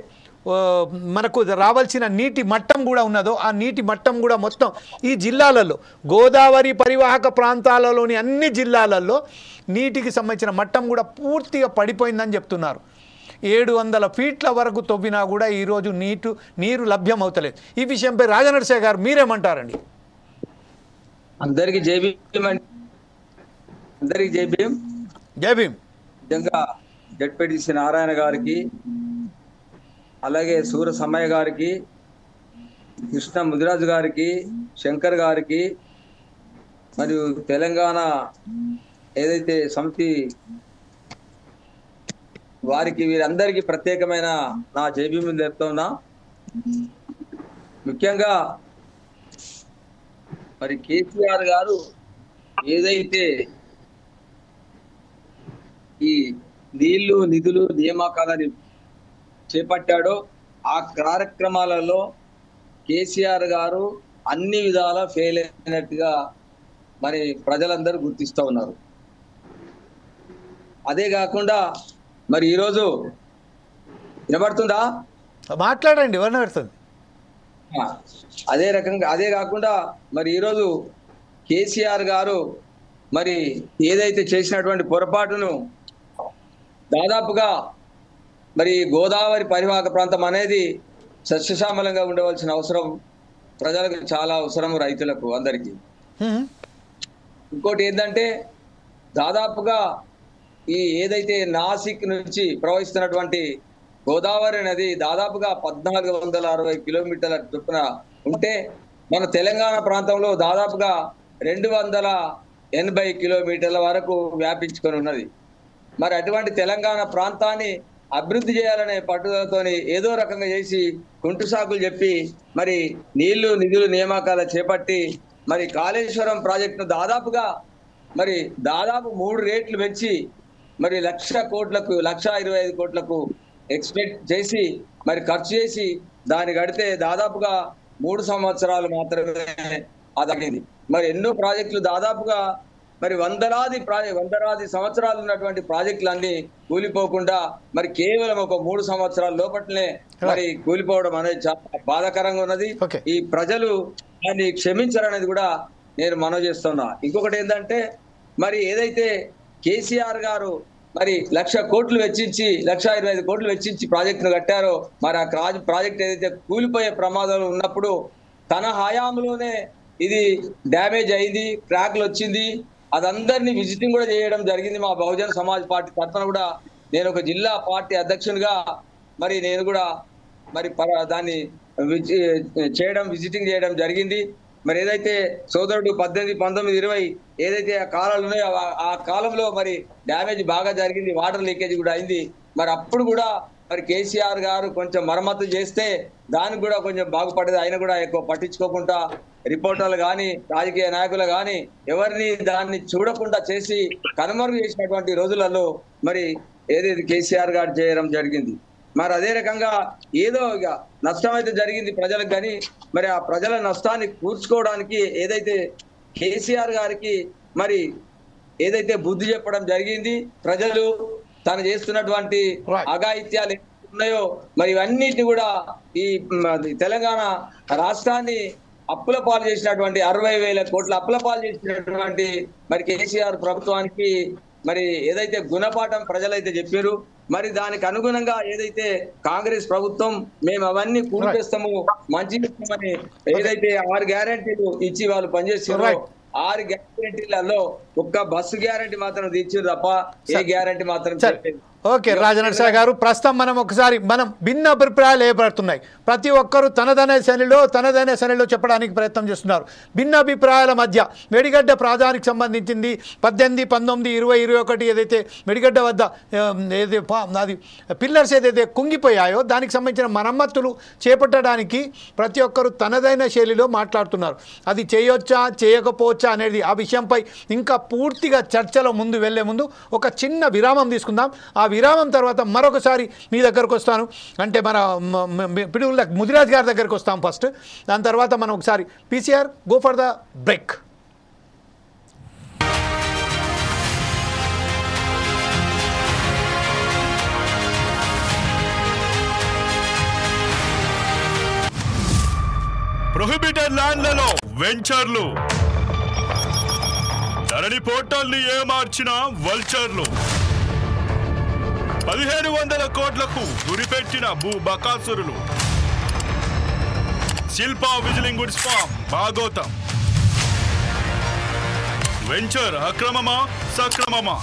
మనకు రావాల్సిన నీటి మట్టం కూడా ఉన్నదో ఆ నీటి మట్టం కూడా మొత్తం ఈ జిల్లాలలో గోదావరి పరివాహక ప్రాంతాలలోని అన్ని జిల్లాలలో నీటికి సంబంధించిన మట్టం కూడా పూర్తిగా పడిపోయిందని చెప్తున్నారు. 700 ఫీట్ల వరకు తవ్వినా కూడా ఈరోజు నీరు లభ్యం అవుతలేదు. ఈ విషయంపై రాజనరసయ్య గారు మీరేమంటారండి? అందరికీ జై భీమ్ అండి. అందరికీ జై భీమ్. జై భీమ్. నిజంగా జడ్పీటీసీ నారాయణ గారికి, అలాగే సూర సమ్మయ్య గారికి, కృష్ణ ముదిరాజు గారికి, శంకర్ గారికి, మరియు తెలంగాణ ఏదైతే సమితి వారికి వీరందరికీ ప్రత్యేకమైన నా జైభీములు చెప్తున్నా. ముఖ్యంగా మరి కేసీఆర్ గారు ఏదైతే ఈ నీళ్లు నిధులు నియామకాలని చేపట్టాడో ఆ కార్యక్రమాలలో కేసీఆర్ గారు అన్ని విధాలా ఫెయిల్ అయినట్టుగా మరి ప్రజలందరూ గుర్తిస్తూ ఉన్నారు. అదే కాకుండా మరి ఈరోజు వినబడుతుందా? మాట్లాడండి, వినబడుతుంది. అదే కాకుండా మరి ఈరోజు కేసీఆర్ గారు మరి ఏదైతే చేసినటువంటి పొరపాటును దాదాపుగా మరి గోదావరి పరివాహక ప్రాంతం అనేది సస్యశ్యామలంగా ఉండవలసిన అవసరం ప్రజలకు చాలా అవసరం, రైతులకు అందరికీ. ఇంకోటి ఏంటంటే దాదాపుగా ఈ ఏదైతే నాసిక్ నుంచి ప్రవహిస్తున్నటువంటి గోదావరి నది దాదాపుగా 1460 కిలోమీటర్ల చొప్పున ఉంటే మన తెలంగాణ ప్రాంతంలో దాదాపుగా 280 కిలోమీటర్ల వరకు వ్యాపించుకొని ఉన్నది. మరి అటువంటి తెలంగాణ ప్రాంతాన్ని అభివృద్ధి చేయాలనే పట్టుదలతోని ఏదో రకంగా చేసి కుంటు సాకులు చెప్పి మరి నీళ్లు నిధులు నియామకాలు చేపట్టి మరి కాళేశ్వరం ప్రాజెక్టును దాదాపు 3 రేట్లు పెంచి మరి 1,00,000 కోట్లకు 1,25,000 కోట్లకు ఎక్స్పెక్ట్ చేసి మరి ఖర్చు చేసి దాన్ని కడితే దాదాపుగా 3 సంవత్సరాలు మాత్రమే అదగింది. మరి ఎన్నో ప్రాజెక్టులు దాదాపుగా మరి వందలాది సంవత్సరాలు ఉన్నటువంటి ప్రాజెక్టులన్నీ కూలిపోకుండా మరి కేవలం ఒక 3 సంవత్సరాల లోపట్లనే మరి కూలిపోవడం అనేది చాలా బాధాకరంగా ఉన్నది. ఈ ప్రజలు దాన్ని క్షమించారనేది కూడా నేను మనవి చేస్తున్నా. ఇంకొకటి ఏంటంటే మరి ఏదైతే కేసీఆర్ గారు మరి 1,00,000 కోట్లు వెచ్చించి 1,25,000 కోట్లు వెచ్చించి ప్రాజెక్టును కట్టారో మరి ఆ ప్రాజెక్ట్ ఏదైతే కూలిపోయే ప్రమాదాలు ఉన్నప్పుడు తన హయాంలోనే ఇది డ్యామేజ్ అయింది, క్రాక్లు వచ్చింది. అదందరినీ విజిటింగ్ కూడా చేయడం జరిగింది. మా బహుజన సమాజ్ పార్టీ తరఫున కూడా నేను ఒక జిల్లా పార్టీ అధ్యక్షునిగా మరి నేను కూడా మరి దాన్ని విజిటింగ్ చేయడం జరిగింది. మరి ఏదైతే సోదరుడు 18, 19, 20 ఏదైతే ఆ కాలాలు ఉన్నాయో ఆ కాలంలో మరి డ్యామేజ్ బాగా జరిగింది, వాటర్ లీకేజ్ కూడా అయింది. మరి అప్పుడు కూడా మరి కేసీఆర్ గారు కొంచెం మరమ్మతు చేస్తే దానికి కూడా కొంచెం బాగుపడేది. ఆయన కూడా ఎక్కువ పట్టించుకోకుండా రిపోర్టర్లు కానీ రాజకీయ నాయకులు కానీ ఎవరిని దాన్ని చూడకుండా చేసి కనుమరుగు చేసినటువంటి రోజులలో మరి ఏదైతే కేసీఆర్ గారు చేయడం జరిగింది. మరి అదే రకంగా ఏదో ఇక నష్టం అయితే జరిగింది ప్రజలకు, కానీ మరి ఆ ప్రజల నష్టాన్ని కూర్చుకోవడానికి ఏదైతే కేసీఆర్ గారికి మరి ఏదైతే బుద్ధి చెప్పడం జరిగింది, ప్రజలు తను చేస్తున్నటువంటి అఘాయిత్యాలు ఉన్నాయో మరి ఇవన్నిటిని కూడా ఈ తెలంగాణ రాష్ట్రాన్ని అప్పుల పాలు చేసినటువంటి 60,000 కోట్ల అప్పుల పాలు చేసినటువంటి మరి కేసీఆర్ ప్రభుత్వానికి మరి ఏదైతే గుణపాఠం ప్రజలైతే చెప్పారు, మరి దానికి అనుగుణంగా ఏదైతే కాంగ్రెస్ ప్రభుత్వం మేము అవన్నీ పూర్తిస్తాము మంచి అని ఏదైతే 6 గ్యారెంటీలు ఇచ్చి వాళ్ళు పనిచేస్తారో 6 గ్యారెంటీలలో ఒక్క బస్సు గ్యారెంటీ మాత్రం తీర్చారు తప్ప ఏ గ్యారెంటీ మాత్రం చెప్పలేదు. ఓకే రాజనరసింహ గారు, ప్రస్తుతం మనం భిన్న అభిప్రాయాలు ఏర్పడుతున్నాయి. ప్రతి ఒక్కరూ తనదైన శైలిలో చెప్పడానికి ప్రయత్నం చేస్తున్నారు. భిన్న అభిప్రాయాల మధ్య మేడిగడ్డ ప్రాజానికి సంబంధించింది 18, 19, 20, 21 ఏదైతే మేడిగడ్డ వద్ద అది పిల్లర్స్ ఏదైతే కుంగిపోయాయో దానికి సంబంధించిన మరమ్మతులు చేపట్టడానికి ప్రతి ఒక్కరూ తనదైన శైలిలో మాట్లాడుతున్నారు. అది చేయొచ్చా చేయకపోవచ్చా అనేది ఆ విషయంపై ఇంకా పూర్తిగా చర్చలో ముందు వెళ్లే ముందు ఒక చిన్న విరామం తీసుకుందాం. ఆ విరామం తర్వాత మరొకసారి మీ దగ్గరకు వస్తాను, అంటే మన పిడుగుల ముదిరాజ్ గారి దగ్గరకు వస్తాం ఫస్ట్. దాని తర్వాత మనం ఒకసారి PCR go for the break. Prohibited ల్యాండ్లలో వెంచర్లు, ధరణి పోర్టల్ని ఏమార్చిన వల్చర్లు, 1700 కోట్లకు గురిపెట్టిన భూ బకాసురులు, శిల్పా విజిలింగ్ గుడ్స్ ఫామ్ భాగోతం. వెంచర్ అక్రమమా సక్రమమా?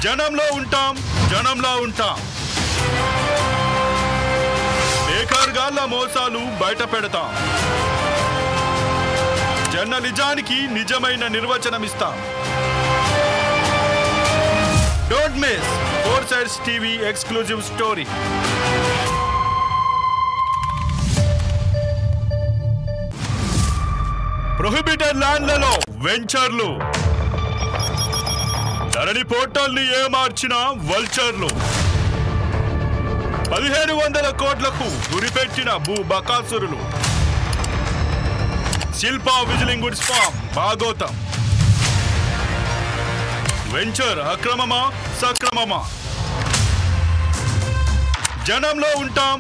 జనంలో ఉంటాం. బేకార్గాళ్ళ మోసాలు బయట పెడతాం. జర్నలిజానికి నిజమైన నిర్వచనం ఇస్తాం. Don't miss 4 Sides TV exclusive story. Prohibited ల్యాండ్లలో వెంచర్లు, ధరణి పోర్టల్ని ఏమార్చిన వల్చర్లు, 1700 కోట్లకు గురిపెట్టిన భూ బకాసురులు, శిల్పా విజిలింగ్ గుడ్స్ ఫామ్ భాగోతం. వెంచర్ అక్రమమా సక్రమమా? జనంలో ఉంటాం.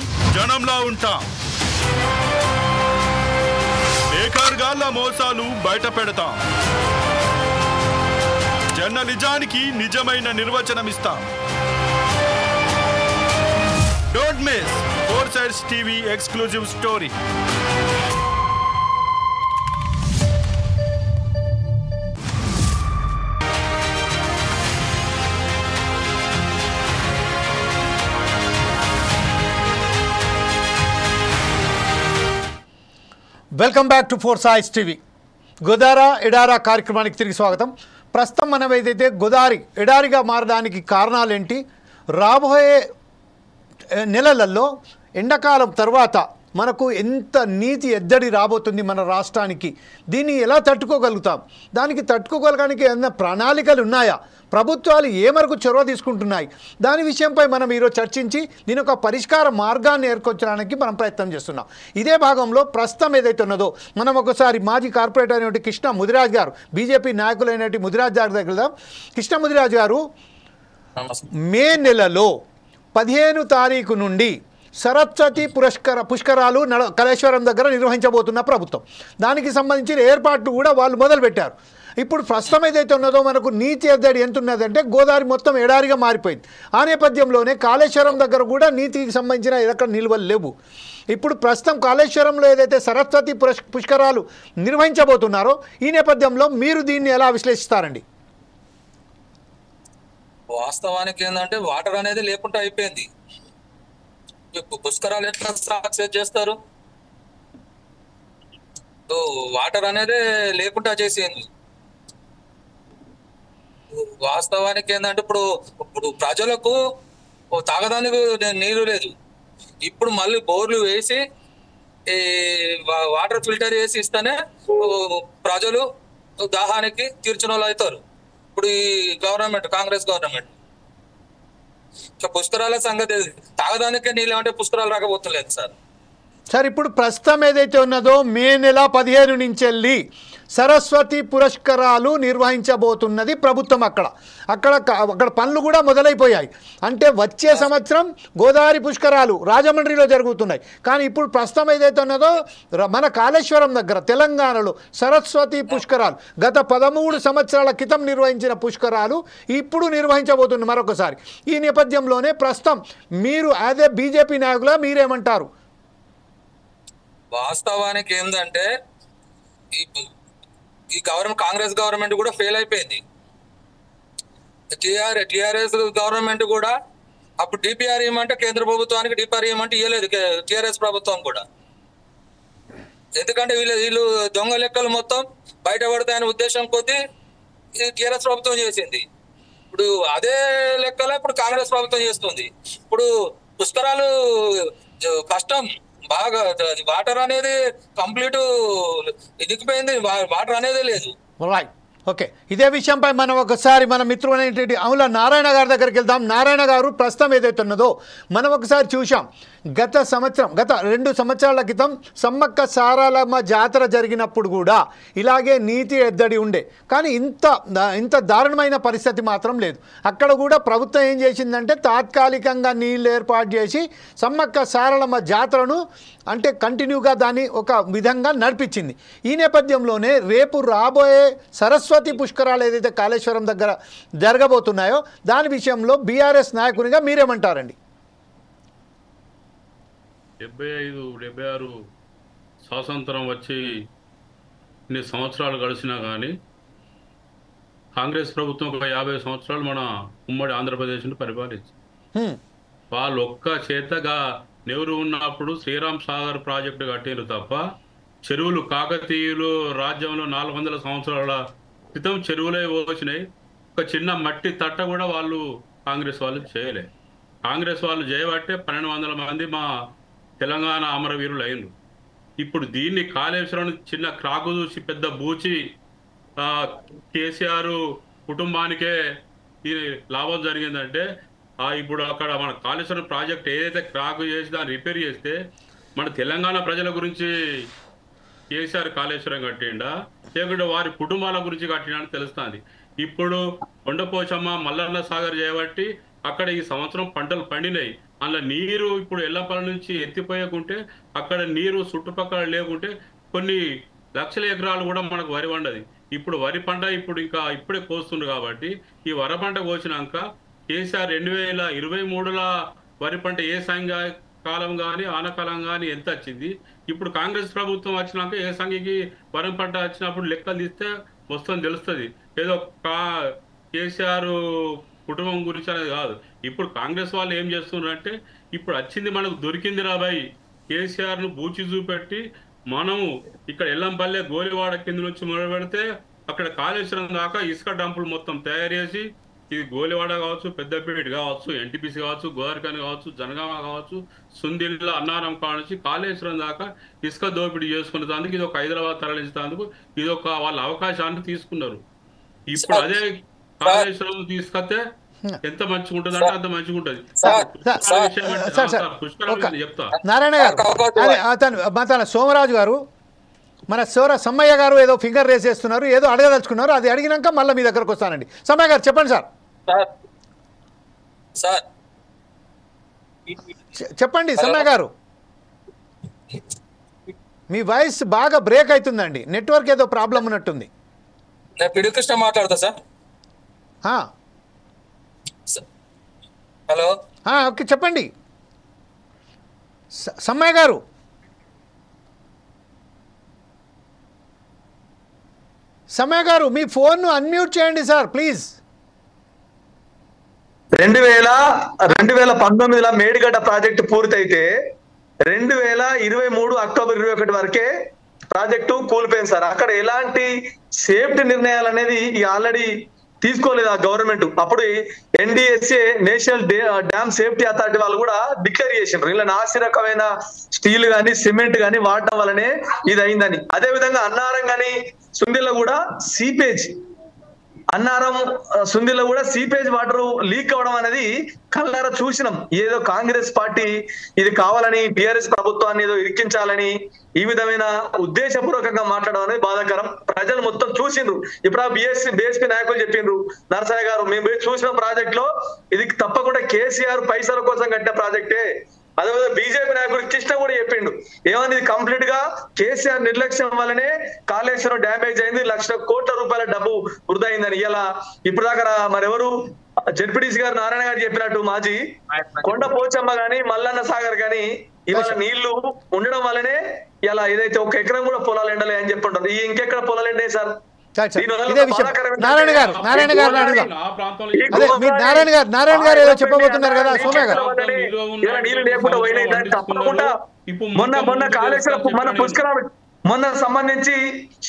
బేకార్గాళ్ళ మోసాలు బయట పెడతాం. జర్నలిజానికి నిజమైన నిర్వచనం ఇస్తాం. Don't miss 4 Sides TV exclusive story. Welcome back to 4 Sides TV. గోదారా ఎడారా కార్యక్రమానికి తిరిగి స్వాగతం. ప్రస్తుతం మనం ఏదైతే గోదావరి ఎడారిగా మారడానికి కారణాలేంటి, రాబోయే నెలలలో ఎండాకాలం తర్వాత మనకు ఎంత నీటి ఎద్దడి రాబోతుంది మన రాష్ట్రానికి, దీన్ని ఎలా తట్టుకోగలుగుతాం, దానికి తట్టుకోగలగానికి ఏమైనా ప్రణాళికలు ఉన్నాయా, ప్రభుత్వాలు ఏ మేరకు చొరవ తీసుకుంటున్నాయి, దాని విషయంపై మనం ఈరోజు చర్చించి దీని ఒక పరిష్కార మార్గాన్ని ఏర్కొచ్చడానికి మనం ప్రయత్నం చేస్తున్నాం. ఇదే భాగంలో ప్రస్తుతం ఏదైతే ఉన్నదో మనం ఒకసారి మాజీ కార్పొరేటర్ అయినటువంటి కృష్ణ ముదిరాజ్ గారు, బీజేపీ నాయకులైనటువంటి ముదిరాజ్ గారి దగ్గర వెళ్దాం. కృష్ణ ముదిరాజ్ గారు, మే నెలలో 15 తారీఖు నుండి సరస్వతి పుష్కరాలు కళేశ్వరం దగ్గర నిర్వహించబోతున్న ప్రభుత్వం, దానికి సంబంధించిన ఏర్పాట్లు కూడా వాళ్ళు మొదలుపెట్టారు. ఇప్పుడు ప్రస్తుతం ఏదైతే ఉన్నదో మనకు నీటి ఎద్దడి ఎంత ఉన్నదంటే గోదావరి మొత్తం ఎడారిగా మారిపోయింది. ఆ నేపథ్యంలోనే కాళేశ్వరం దగ్గర కూడా నీటికి సంబంధించిన ఎక్కడ నిల్వలు లేవు. ఇప్పుడు ప్రస్తుతం కాళేశ్వరంలో ఏదైతే సరస్వతి పుష్కరాలు నిర్వహించబోతున్నారో ఈ నేపథ్యంలో మీరు దీన్ని ఎలా విశ్లేషిస్తారండి? వాస్తవానికి ఏంటంటే వాటర్ అనేది లేకుండా అయిపోయింది. పుష్కరాలు ఎట్లా సక్సెస్ చేస్తారు? వాటర్ అనేది లేకుండా చేసేది. వాస్తవానికి ఏంటంటే ఇప్పుడు ప్రజలకు తాగడానికి నీళ్లు లేదు. ఇప్పుడు మళ్ళీ బోర్లు వేసి ఈ వాటర్ ఫిల్టర్ చేసి ఇస్తేనే ప్రజలు దాహానికి తీర్చిన వాళ్ళు అవుతారు. ఇప్పుడు ఈ గవర్నమెంట్, కాంగ్రెస్ గవర్నమెంట్ పుష్కరాల సంగతి తాగడానికే నీళ్ళు అంటే పుష్కరాలు రాకపోతలేదు సార్. సార్ ఇప్పుడు ప్రస్తుతం ఏదైతే ఉన్నదో మే నెల 15 నుంచి వెళ్ళి సరస్వతి పురస్కారాలు నిర్వహించబోతున్నది ప్రభుత్వం. అక్కడ పనులు కూడా మొదలైపోయాయి. అంటే వచ్చే సంవత్సరం గోదావరి పుష్కరాలు రాజమండ్రిలో జరుగుతున్నాయి. కానీ ఇప్పుడు ప్రస్తుతం ఏదైతే ఉన్నదో మన కాళేశ్వరం దగ్గర తెలంగాణలో సరస్వతి పుష్కరాలు గత 13 సంవత్సరాల క్రితం నిర్వహించిన పుష్కరాలు ఇప్పుడు నిర్వహించబోతుంది మరొకసారి. ఈ నేపథ్యంలోనే ప్రస్తుతం మీరు యాజ్ ఏ బీజేపీ నాయకులా మీరేమంటారు? వాస్తవానికి ఏంటంటే ఈ గవర్నమెంట్, కాంగ్రెస్ గవర్నమెంట్ కూడా ఫెయిల్ అయిపోయింది. టిఆర్ఎస్ గవర్నమెంట్ కూడా అప్పుడు డిపిఆర్ ఇవ్వమంటే కేంద్ర ప్రభుత్వానికి డిపిఆర్ ఇవ్వమంటే ఇవ్వలేదు టిఆర్ఎస్ ప్రభుత్వం కూడా. ఎందుకంటే వీళ్ళు దొంగ లెక్కలు మొత్తం బయటపడతాయనే ఉద్దేశం కొద్దీ టిఆర్ఎస్ ప్రభుత్వం చేసింది. ఇప్పుడు అదే లెక్కలో ఇప్పుడు కాంగ్రెస్ ప్రభుత్వం చేస్తుంది. ఇప్పుడు పుష్కరాలు కష్టం బాగా, వాటర్ అనేది కంప్లీట్ ఇదికిపోయింది, వాటర్ అనేది లేదు. Right, okay. ఇదే విషయంపై మనం ఒకసారి మన మిత్రుడైనటువంటి ఆవుల నారాయణ గారి దగ్గరికి వెళ్దాం. నారాయణ గారు ప్రస్తుతం ఏదైతే ఉన్నదో మనం ఒకసారి చూసాం, గత 2 సంవత్సరాల క్రితం సమ్మక్క సారలమ్మ జాతర జరిగినప్పుడు కూడా ఇలాగే నీటి ఎద్దడి ఉండే. కానీ ఇంత దారుణమైన పరిస్థితి మాత్రం లేదు. అక్కడ కూడా ప్రభుత్వం ఏం చేసిందంటే తాత్కాలికంగా నీళ్ళు ఏర్పాటు చేసి సమ్మక్క సారలమ్మ జాతరను అంటే కంటిన్యూగా దాన్ని ఒక విధంగా నడిపించింది. ఈ నేపథ్యంలోనే రేపు రాబోయే సరస్వతి పుష్కరాలు ఏదైతే కాళేశ్వరం దగ్గర జరగబోతున్నాయో దాని విషయంలో బీఆర్ఎస్ నాయకునిగా మీరేమంటారండి? 75-76 స్వాతంత్రం వచ్చి ఇన్ని సంవత్సరాలు గడిచినా కానీ కాంగ్రెస్ ప్రభుత్వం ఒక 50 సంవత్సరాలు మన ఉమ్మడి ఆంధ్రప్రదేశ్ను పరిపాలించింది. వాళ్ళు ఒక్క చేతగా నెహ్రూ ఉన్నప్పుడు శ్రీరామ్ సాగర్ ప్రాజెక్టు కట్టిరు తప్ప చెరువులు కాకతీయులు రాజ్యంలో 400 సంవత్సరాల క్రితం చెరువులే వచ్చినాయి. ఒక చిన్న మట్టి తట్ట కూడా వాళ్ళు కాంగ్రెస్ వాళ్ళు చేయలే. కాంగ్రెస్ వాళ్ళు చేయబట్టే 1200 మంది మా తెలంగాణ అమరవీరులు అయినరు. ఇప్పుడు దీన్ని కాళేశ్వరం చిన్న క్రాకు చూసి పెద్ద బూచి కేసీఆర్ కుటుంబానికే ఈ లాభం జరిగిందంటే ఇప్పుడు అక్కడ మన కాళేశ్వరం ప్రాజెక్ట్ ఏదైతే క్రాక్ చేసి దాన్ని రిపేర్ చేస్తే మన తెలంగాణ ప్రజల గురించి కేసీఆర్ కాళేశ్వరం కట్టిండా లేకుంటే వారి కుటుంబాల గురించి కట్టినా అని తెలుస్తుంది. ఇప్పుడు కొండపోచమ్మ మల్లన్న సాగర్ చేయబట్టి అక్కడ ఈ సంవత్సరం పంటలు పండినాయి. అందులో నీరు ఇప్పుడు ఎల్లపల్లి నుంచి ఎత్తిపోయకుంటే అక్కడ నీరు చుట్టుపక్కల లేకుంటే కొన్ని లక్షల ఎకరాలు కూడా మనకు వరి పండది. ఇప్పుడు వరి పంట ఇప్పుడే కోస్తుండ్రు కాబట్టి ఈ వరి పంట కోసినాక కేసీఆర్ 2023లో వరి పంట ఏ కాలం కానీ ఆనకాలం కానీ ఎంత వచ్చింది. ఇప్పుడు కాంగ్రెస్ ప్రభుత్వం వచ్చినాక ఏ సంఖ్యకి వరి పంట వచ్చినప్పుడు లెక్కలు తీస్తే మొత్తం తెలుస్తుంది. ఏదో కేసీఆర్ కుటుంబం గురించి అనేది కాదు. ఇప్పుడు కాంగ్రెస్ వాళ్ళు ఏం చేస్తున్నారంటే ఇప్పుడు వచ్చింది మనకు దొరికింది రాబాయి కేసీఆర్ను బూచి చూపెట్టి మనము ఇక్కడ ఎల్లంపల్లె గోలివాడ కింద నుంచి మొదలు పెడితే అక్కడ కాళేశ్వరం దాకా ఇసుక డంపులు మొత్తం తయారు చేసి ఇది గోలివాడ కావచ్చు, పెద్దపేట కావచ్చు, ఎన్టీపీసీ కావచ్చు, గోదావరిఖని కావచ్చు, జనగామ కావచ్చు, సుందిల్ల అన్నారం కావచ్చు, కాళేశ్వరం దాకా ఇసుక దోపిడీ చేసుకునేందుకు ఇది ఒక హైదరాబాద్ తరలించేందుకు ఇది ఒక వాళ్ళ అవకాశాన్ని తీసుకున్నారు. ఇప్పుడు అదే కాళేశ్వరం తీసుకొస్తే ఎంత మంచిగా ఉంటుంది అంటే అంత మంచిగా ఉంటుంది. చెప్తా నారాయణ గారు, తన సోమరాజు గారు, మన సమ్మయ్య గారు ఏదో ఫింగర్ రేస్ చేస్తున్నారు, ఏదో అడగదలుచుకున్నారు. అది అడిగినాక మళ్ళీ మీ దగ్గరకు వస్తానండి. సమ్మయ్య గారు చెప్పండి సార్. చెప్పండి సమ్మయ్య గారు, మీ వాయిస్ బాగా బ్రేక్ అవుతుందండి. నెట్వర్క్ ఏదో ప్రాబ్లం ఉన్నట్టుంది. పిడికృష్ణ మాట్లాడతా సార్. హలో, ఓకే చెప్పండి సమ్మయ్య గారు. సమ్మయ్య గారు మీ ఫోన్ను అన్మ్యూట్ చేయండి సార్ ప్లీజ్. 2019లో మేడిగడ్డ ప్రాజెక్టు పూర్తయితే 2023 అక్టోబర్ 21 వరకే ప్రాజెక్టు కూలిపోయింది సార్. అక్కడ ఎలాంటి సేఫ్టీ నిర్ణయాలు అనేది ఆల్రెడీ తీసుకోలేదు ఆ గవర్నమెంట్. అప్పుడు NDSA national dam safety authority వాళ్ళు కూడా డిక్లేర్ చేసిండ్రు ఇలా నాసి రకమైన స్టీల్ గానీ సిమెంట్ గానీ వాడటం వల్లనే ఇది అయిందని. అదే విధంగా అన్నారం గానీ సుందిలో కూడా సీపేజ్ సుందిలో కూడా సీపేజ్ వాటర్ లీక్ అవడం అనేది కళ్ళారా చూసినాం. ఏదో కాంగ్రెస్ పార్టీ ఇది కావాలని టిఆర్ఎస్ ప్రభుత్వాన్ని ఏదో ఇరికించాలని ఈ విధమైన ఉద్దేశపూర్వకంగా మాట్లాడడం అనేది బాధాకరం. ప్రజలు మొత్తం చూసిండ్రు. ఇప్పుడు ఆ బీఎస్పీ నాయకులు చెప్పిండ్రు, నరసయ్య గారు మేము చూసిన ప్రాజెక్ట్ లో ఇది తప్పకుండా కేసీఆర్ పైసల కోసం కట్టిన ప్రాజెక్టే. అదేవిధంగా బీజేపీ నాయకుడు కృష్ణ కూడా చెప్పిండు ఏమని ఇది కంప్లీట్ గా కేసీఆర్ నిర్లక్ష్యం వల్లనే కాళేశ్వరం డ్యామేజ్ అయింది, ₹1,00,000 కోట్ల డబ్బు వృధా అయిందని. ఇలా ఇప్పుడు దాకా మరెవరు జెడ్పీటీసీ గారు నారాయణ గారు చెప్పినట్టు మాజీ కొండ పోచమ్మ గాని మల్లన్న సాగర్ గాని ఇవాళ నీళ్లు ఉండడం వల్లనే ఇలా ఏదైతే 1 ఎకరం కూడా పొలాలు ఎండలే అని చెప్పుంటారు. ఈ ఇంకెక్కడ పొలాలు ఎండే సార్? ఇదే విషయం నారాయణ గారు నారాయణ గారు ఏదో చెప్పబోతున్నారు కదా సోమ్య గారు. నీళ్లు లేకుండా పోయినాయి దాన్ని తప్పకుండా మొన్న కాళేశ్వరం మొన్న సంబంధించి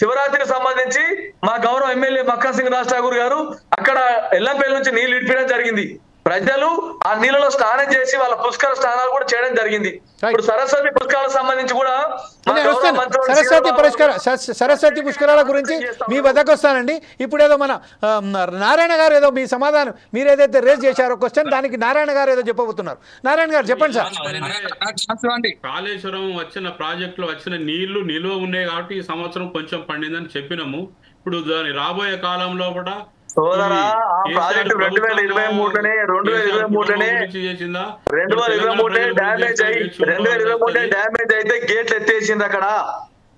శివరాత్రికి సంబంధించి మా గౌరవ ఎమ్మెల్యే మక్కా సింగ్ రాజ్ ఠాకూర్ గారు అక్కడ ఎల్లంపల్లి నుంచి నీళ్లు ఇడిపించడం జరిగింది. ప్రజలు ఆ నీళ్ళలో స్నానం చేసి వాళ్ళ పుష్కర స్నానాలు కూడా చేయడం జరిగింది. ఇప్పుడు సరస్వతి పుష్కరాలకు సంబంధించి కూడా సరస్వతి పుష్కరాల గురించి మీ వద్దకు వస్తానండి. ఇప్పుడు ఏదో మన నారాయణ గారు ఏదో మీ సమాధానం మీరు ఏదైతే రేజ్ చేశారో క్వశ్చన్ దానికి నారాయణ గారు ఏదో చెప్పబోతున్నారు. నారాయణ గారు చెప్పండి సార్. కాళేశ్వరం వచ్చిన ప్రాజెక్ట్ లో వచ్చిన నీళ్లు నిల్వ ఉన్నాయి కాబట్టి ఈ సంవత్సరం కొంచెం పండిందని చెప్పినాము. ఇప్పుడు దాని రాబోయే కాలంలో కూడా సోదరా ఆ ప్రాజెక్టు 2023లోనే 2023 డ్యామేజ్ అయితే గేట్లు ఎత్తేసింది. అక్కడ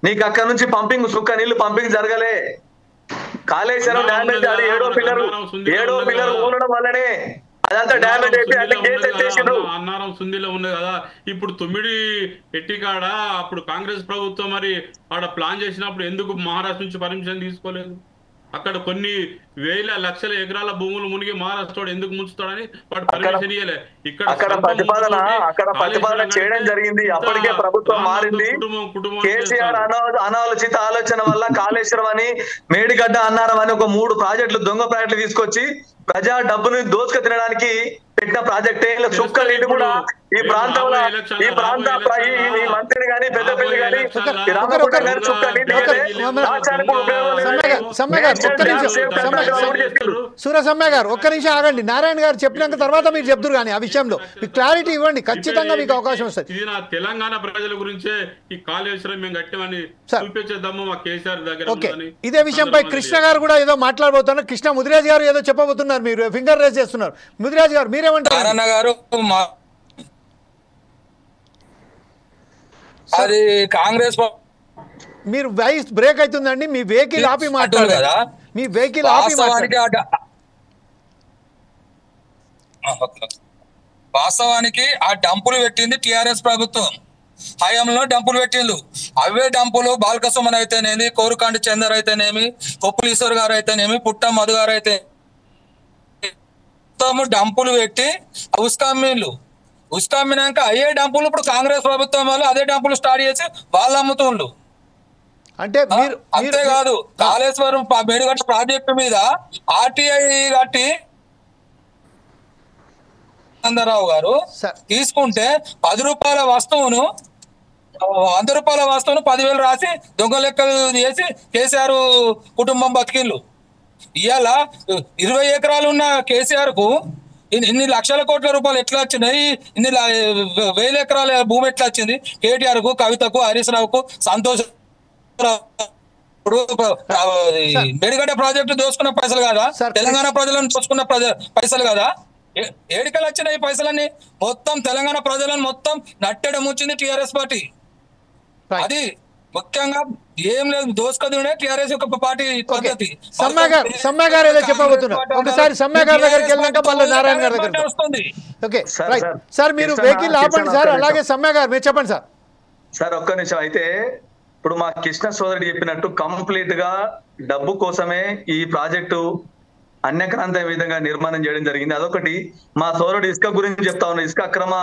నీకు అక్కడ నుంచి పంపింగ్ సుక్క నీళ్లు పంపింగ్ జరగలే. కాళేశ్వరం డ్యామేజ్ అది ఏడో పిల్లర్ ఊరడం వల్లనే అదంతా డ్యామేజ్ అయితే అంటే గేట్ ఎత్తేసిండు. అన్నారం సుందిలో ఉంది కదా. ఇప్పుడు తొమ్మిడి ఎట్టికాడ అప్పుడు కాంగ్రెస్ ప్రభుత్వం మరి ఆడ ప్లాన్ చేసినప్పుడు ఎందుకు మహారాష్ట్ర నుంచి పర్మిషన్ తీసుకోలేదు? అక్కడ కొన్ని వేల లక్షల ఎకరాల భూములు మునిగి మహారాష్ట్ర ఎందుకు ముంచుతాడని వాడు పర్మిషన్ ఇయ్యలే. అక్కడ ప్రతిపాదన చేయడం జరిగింది. అప్పటికే ప్రభుత్వం మారింది. కేసీఆర్ అనాలోచిత ఆలోచన వల్ల కాళేశ్వరం అని మేడిగడ్డ అన్నారం అని ఒక 3 ప్రాజెక్టులు దొంగ ప్రాజెక్టులు తీసుకొచ్చి ప్రజా డబ్బుని దోచుకు తినడానికి పెట్టిన ప్రాజెక్టే. చుక్క నీటి కూడా ఈ ప్రాంతంలో ఈ మంత్రిని గాని పెద్దపల్లి గాని రామగుండం గాని చుక్క నీటి సూరసమ్య గారు ఒక్క నిమిషం ఆగండి. నారాయణ గారు చెప్పినాక తర్వాత మీరు చెప్తారు కానీ ఆ విషయంలో మీకు క్లారిటీ ఇవ్వండి. ఖచ్చితంగా మీకు అవకాశం వస్తుంది. ఇది నా తెలంగాణ ప్రజల గురించే ఈ కాళేశ్వరం మేము కట్టామని చూపించేద్దాము మా కేసీఆర్ దగ్గర. ఇదే విషయంపై కృష్ణ గారు కూడా ఏదో మాట్లాడబోతున్నారు. కృష్ణ ముదిరాజ్ గారు ఏదో చెప్పబోతున్నారు. మీరు ఫింగర్ రేజ్ చేస్తున్నారు. ముదిరాజ్ గారు మీరేమంటారు? అది కాంగ్రెస్ మీరు వాయిస్ బ్రేక్ అవుతుందండి. మీ వెహికల్ ఆపి మాట్లాడారు కదా. మీ వెహికల్ ఆపి వాస్తవానికి ఆ డంపులు పెట్టింది టిఆర్ఎస్ ప్రభుత్వం హయాంలో. డంపులు పెట్టిండు. అవే డంపులు బాలకసుమన్ అయితేనేమి, కోరుకాండి చందర్ అయితేనేమి, కొప్పులీశ్వర్ గారు అయితేనేమి, పుట్ట మధు గారు అయితే డంపులు పెట్టి ఉస్కామినాక అయ్యే డంపులు ఇప్పుడు కాంగ్రెస్ ప్రభుత్వం వాళ్ళు అదే డంపులు స్టార్ట్ చేసి వాళ్ళు అమ్ముతుండ్రు. అంటే అంతేకాదు కాళేశ్వరం మేడిగడ్డ ప్రాజెక్టు మీద ఆర్టీఐ కట్టి చంద్రరావు గారు తీసుకుంటే 10 రూపాయల వస్తువును 100 రూపాయల వస్తువును 10,000 రాసి దొంగ లెక్కలు చేసి కేసీఆర్ కుటుంబం బతికిళ్ళు. ఇవాళ 20 ఎకరాలు ఉన్న కేసీఆర్ కు ఇన్ని లక్షల కోట్ల రూపాయలు ఎట్లా వచ్చినాయి? ఇన్ని 1000 ఎకరాల భూమి ఎట్లా వచ్చింది? కేటీఆర్ కు, కవితకు, హరీష్ రావుకు, సంతోష్ మేడిగడ్డ ప్రాజెక్టు దోచుకున్న పైసలు కదా, తెలంగాణ ప్రజలను దోచుకున్న పైసలు కదా. ఏడికలు వచ్చినాయి ఈ పైసలన్నీ? మొత్తం తెలంగాణ ప్రజలను మొత్తం నట్టెడ ముంచింది టిఆర్ఎస్ పార్టీ. అది ముఖ్యంగా ఏం లేదు, దోసుకదుడే టిఆర్ఎస్ యొక్క పార్టీ పద్ధతి. సమ్మె గారు ఏదో చెప్పబోతున్నారు. ఒకసారి సమ్మె గారి దగ్గరికి వెళ్ళాక మళ్ళీ నారాయణ గారి దగ్గర వస్తుంది. ఓకే సార్, మీరు వెహికల్ ఆపండి సార్. అలాగే సమ్మె గారు మీరు చెప్పండి సార్. సార్ ఒక్క నిమిషం. అయితే ఇప్పుడు మా కృష్ణ సోదరుడు చెప్పినట్టు కంప్లీట్ గా డబ్బు కోసమే ఈ ప్రాజెక్టు అన్యక్రాంత విధంగా నిర్మాణం చేయడం జరిగింది. అదొకటి. మా సోదరుడు ఇసుక గురించి చెప్తా ఉన్నా. ఇసుక అక్రమ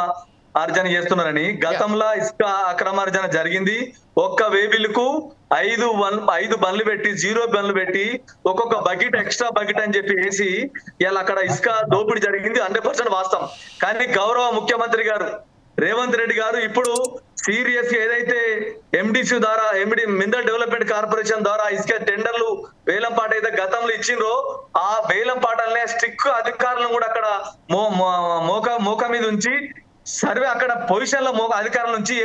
ఆర్జన చేస్తున్నారని. గతంలో ఇసుక అక్రమార్జన జరిగింది. ఒక్క వేబిల్కు ఐదు బండ్లు పెట్టి 0 బండ్లు పెట్టి ఒక్కొక్క బకెట్ ఎక్స్ట్రా బకెట్ అని చెప్పి వేసి ఇలా అక్కడ ఇసుక దోపిడీ జరిగింది 100% వాస్తవం. కానీ గౌరవ ముఖ్యమంత్రి గారు రేవంత్ రెడ్డి గారు ఇప్పుడు సీరియస్ ఏదైతే ఎండిసి ద్వారా మినరల్ డెవలప్మెంట్ కార్పొరేషన్ ద్వారా ఇసుక టెండర్లు వేలం పాట అయితే గతంలో ఇచ్చిండ్రో ఆ వేలం పాటలనే స్ట్రిక్ అధికారులను కూడా అక్కడ మోక మీద ఉంచి సర్వే అక్కడ పొజిషన్ లో అధికారుల నుంచి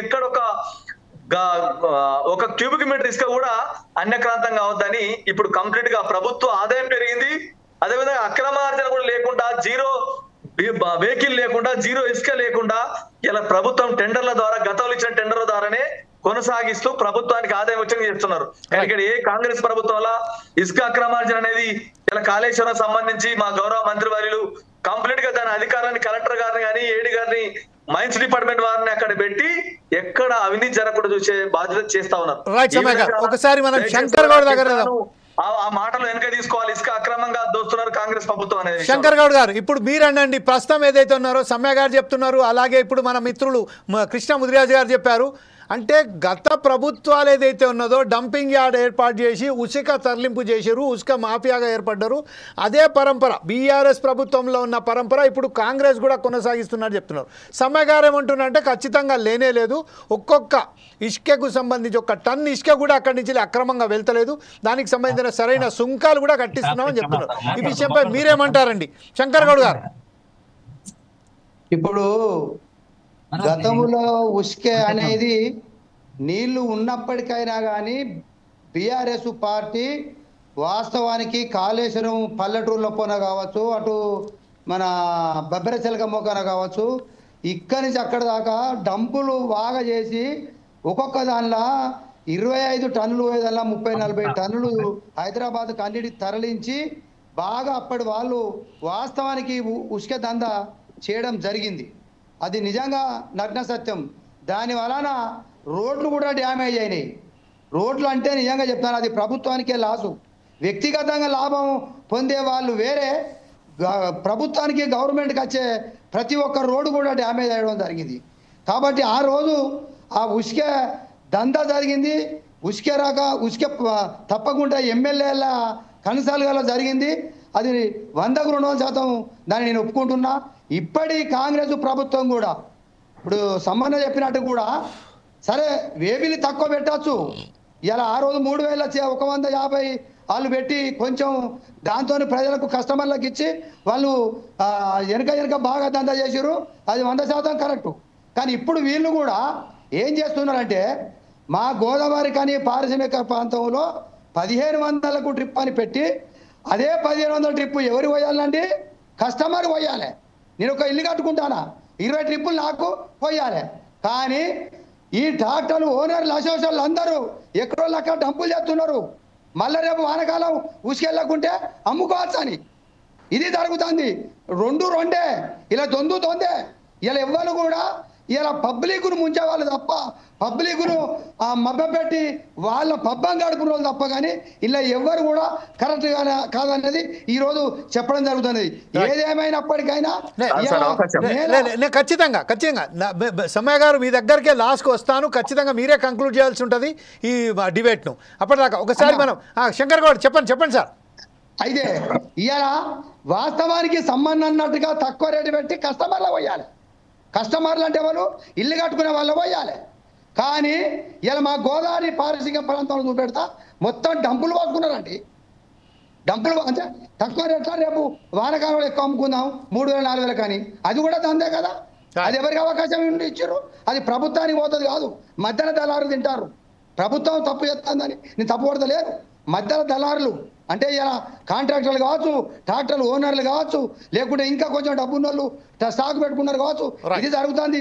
ఒక క్యూబిక్ మీటర్ ఇసుక కూడా అన్యక్రాంతం కావద్దని ఇప్పుడు కంప్లీట్ గా ప్రభుత్వ ఆదాయం పెరిగింది. అదేవిధంగా అక్రమార్జన కూడా లేకుండా, జీరో వెహికల్ లేకుండా, జీరో ఇసుక లేకుండా ఇలా ప్రభుత్వం టెండర్ల ద్వారా గతంలో ఇచ్చిన టెండర్ల ద్వారానే కొనసాగిస్తూ ప్రభుత్వానికి ఆదాయం వచ్చి చేస్తున్నారు. కానీ ఇక్కడ ఏ కాంగ్రెస్ ప్రభుత్వంలో ఇసుక అక్రమార్జన అనేది ఇలా కాళేశ్వరం సంబంధించి మా గౌరవ మంత్రి వర్యులు కంప్లీట్ గా దాని అధికారాన్ని కలెక్టర్ గారిని కానీ ఏడీ గారిని మైన్స్ డిపార్ట్మెంట్ వారిని అక్కడ పెట్టి ఎక్కడ అవినీతి జరగకుండా చూసే బాధ్యత చేస్తా ఉన్నారు. ఒకసారి మనం శంకర్ గౌడ్ దగ్గర ఆ మాటలు వెనక తీసుకోవాలి. ఇసుక అక్రమంగా దోస్తున్నారు కాంగ్రెస్ ప్రభుత్వం అనేది. శంకర్ గౌడ్ గారు, ఇప్పుడు మీరనండి, ప్రస్తుతం ఏదైతే ఉన్నారో సమ్య గారు చెప్తున్నారు, అలాగే ఇప్పుడు మన మిత్రులు కృష్ణ ముదిరాజు గారు చెప్పారు. అంటే గత ప్రభుత్వాలు ఏదైతే ఉన్నదో డంపింగ్ యార్డ్ ఏర్పాటు చేసి ఉసుక తరలింపు చేశారు, ఉసుక మాఫియాగా ఏర్పడ్డారు. అదే పరంపర బీఆర్ఎస్ ప్రభుత్వంలో ఉన్న పరంపర ఇప్పుడు కాంగ్రెస్ కూడా కొనసాగిస్తున్నట్టు చెప్తున్నారు. సమ్య గారు ఏమంటున్నారంటే ఖచ్చితంగా లేనే లేదు, ఒక్కొక్క ఇసుకకు సంబంధించి 1 టన్ ఇసుక కూడా అక్కడి నుంచి అక్రమంగా వెళ్తలేదు, దానికి సంబంధించిన సరైన సుంకాలు కూడా కట్టిస్తున్నామని చెప్తున్నారు. ఈ విషయంపై మీరేమంటారండి శంకర్ గౌడ్ గారు? ఇప్పుడు గతంలో ఉసుకే అనేది నీళ్లు ఉన్నప్పటికైనా కానీ బీఆర్ఎస్ పార్టీ వాస్తవానికి కాళేశ్వరం పల్లెటూరులో పోన కావచ్చు, అటు మన బబ్బెరచెలక మోకన కావచ్చు, ఇక్కడి నుంచి అక్కడ దాకా డంపులు బాగా చేసి ఒక్కొక్క దానిలో 25 టన్నులు పోయేదల్లా 30-40 టన్నులు హైదరాబాద్కు అన్నిటి తరలించి బాగా అప్పటి వాళ్ళు వాస్తవానికి ఉసుక దందా చేయడం జరిగింది. అది నిజంగా నగ్న సత్యం. దాని వలన రోడ్లు కూడా డ్యామేజ్ అయినాయి. రోడ్లు అంటే నిజంగా చెప్తాను, అది ప్రభుత్వానికే లాసు. వ్యక్తిగతంగా లాభం పొందే వాళ్ళు వేరే, ప్రభుత్వానికి గవర్నమెంట్కి వచ్చే ప్రతి ఒక్క రోడ్డు కూడా డ్యామేజ్ అయ్యడం జరిగింది. కాబట్టి ఆ రోజు ఆ ఉసుక దందా జరిగింది. ఉసుక తప్పకుండా ఎమ్మెల్యేల కన్సల్గా జరిగింది. అది 100కు 200% దాన్ని నేను ఒప్పుకుంటున్నా. ఇప్పటి కాంగ్రెస్ ప్రభుత్వం కూడా ఇప్పుడు సమ్మన్న చెప్పినట్టు కూడా సరే వేబిలి తక్కువ పెట్టచ్చు. ఇలా ఆ రోజు 3000 150 వాళ్ళు పెట్టి కొంచెం దాంతో ప్రజలకు కస్టమర్లకు ఇచ్చి వాళ్ళు వెనక బాగా దందా చేసారు. అది 100% కరెక్టు. కానీ ఇప్పుడు వీళ్ళు కూడా ఏం చేస్తున్నారంటే మా గోదావరి కానీ పారిశ్రామిక ప్రాంతంలో 1500కు ట్రిప్ అని పెట్టి అదే 1500 ట్రిప్ ఎవరు పోయాలండి? కస్టమర్ పోయాలి. నేను ఒక ఇల్లు కట్టుకుంటానా, 20 ట్రిప్పులు నాకు పోయాలి. కానీ ఈ ట్రాక్టర్లు ఓనర్లు అసోసియేషన్లు అందరూ ఎక్కడో అక్కడ డంపులు చేస్తున్నారు. మళ్ళీ రేపు వానకాలం ఉసుకెళ్ళకుంటే అమ్ముకోవచ్చు అని ఇది జరుగుతుంది. 2 ఇలా దొందే. ఇలా ఎవ్వరు కూడా ఇలా పబ్లిక్ను ముంచేవాళ్ళు తప్ప, పబ్లిక్ను మభ్యపెట్టి వాళ్ళ పబ్బం గడుపున వాళ్ళు తప్ప కానీ ఇలా ఎవ్వరు కూడా కరెక్ట్ కాదన్నది ఈ రోజు చెప్పడం జరుగుతుంది. ఏదేమైనప్పటికైనా ఖచ్చితంగా సమ్య గారు మీ దగ్గరికే లాస్ట్కి వస్తాను. ఖచ్చితంగా మీరే కంక్లూడ్ చేయాల్సి ఉంటుంది ఈ డిబేట్ను. అప్పటిదాకా ఒకసారి మనం శంకర్ గౌడ్ చెప్పండి సార్. అయితే ఇవాళ వాస్తవానికి సంబంధం అన్నట్టుగా తక్కువ రేటు పెట్టి కస్టమర్లు పోయాలి. కస్టమర్లు అంటే వాళ్ళు ఇల్లు కట్టుకునే వాళ్ళు పోయాలి. కానీ ఇలా మా గోదావరి పారిశ్రామిక ప్రాంతంలో చూపెడతా మొత్తం డంపులు పోసుకున్నారండి. డంపులు అంటే తక్కువ రేట్ల రేపు వానకాలంలో ఎక్కువ అమ్ముకుందాం 3000-4000 కానీ అది కూడా దందే కదా. అది ఎవరికి అవకాశం ఇచ్చారు? అది ప్రభుత్వానికి పోతుంది కాదు, మధ్యన దళారులు తింటారు. ప్రభుత్వం తప్పు చేస్తుందని నేను తప్పు పడతలేరు. మధ్యలో దళారులు అంటే ఇలా కాంట్రాక్టర్లు కావచ్చు, ట్రాక్టర్లు ఓనర్లు కావచ్చు, లేకుంటే ఇంకా కొంచెం డబ్బున్న వాళ్ళు స్టాక్ పెట్టుకున్నారు కావచ్చు. ఇది జరుగుతుంది,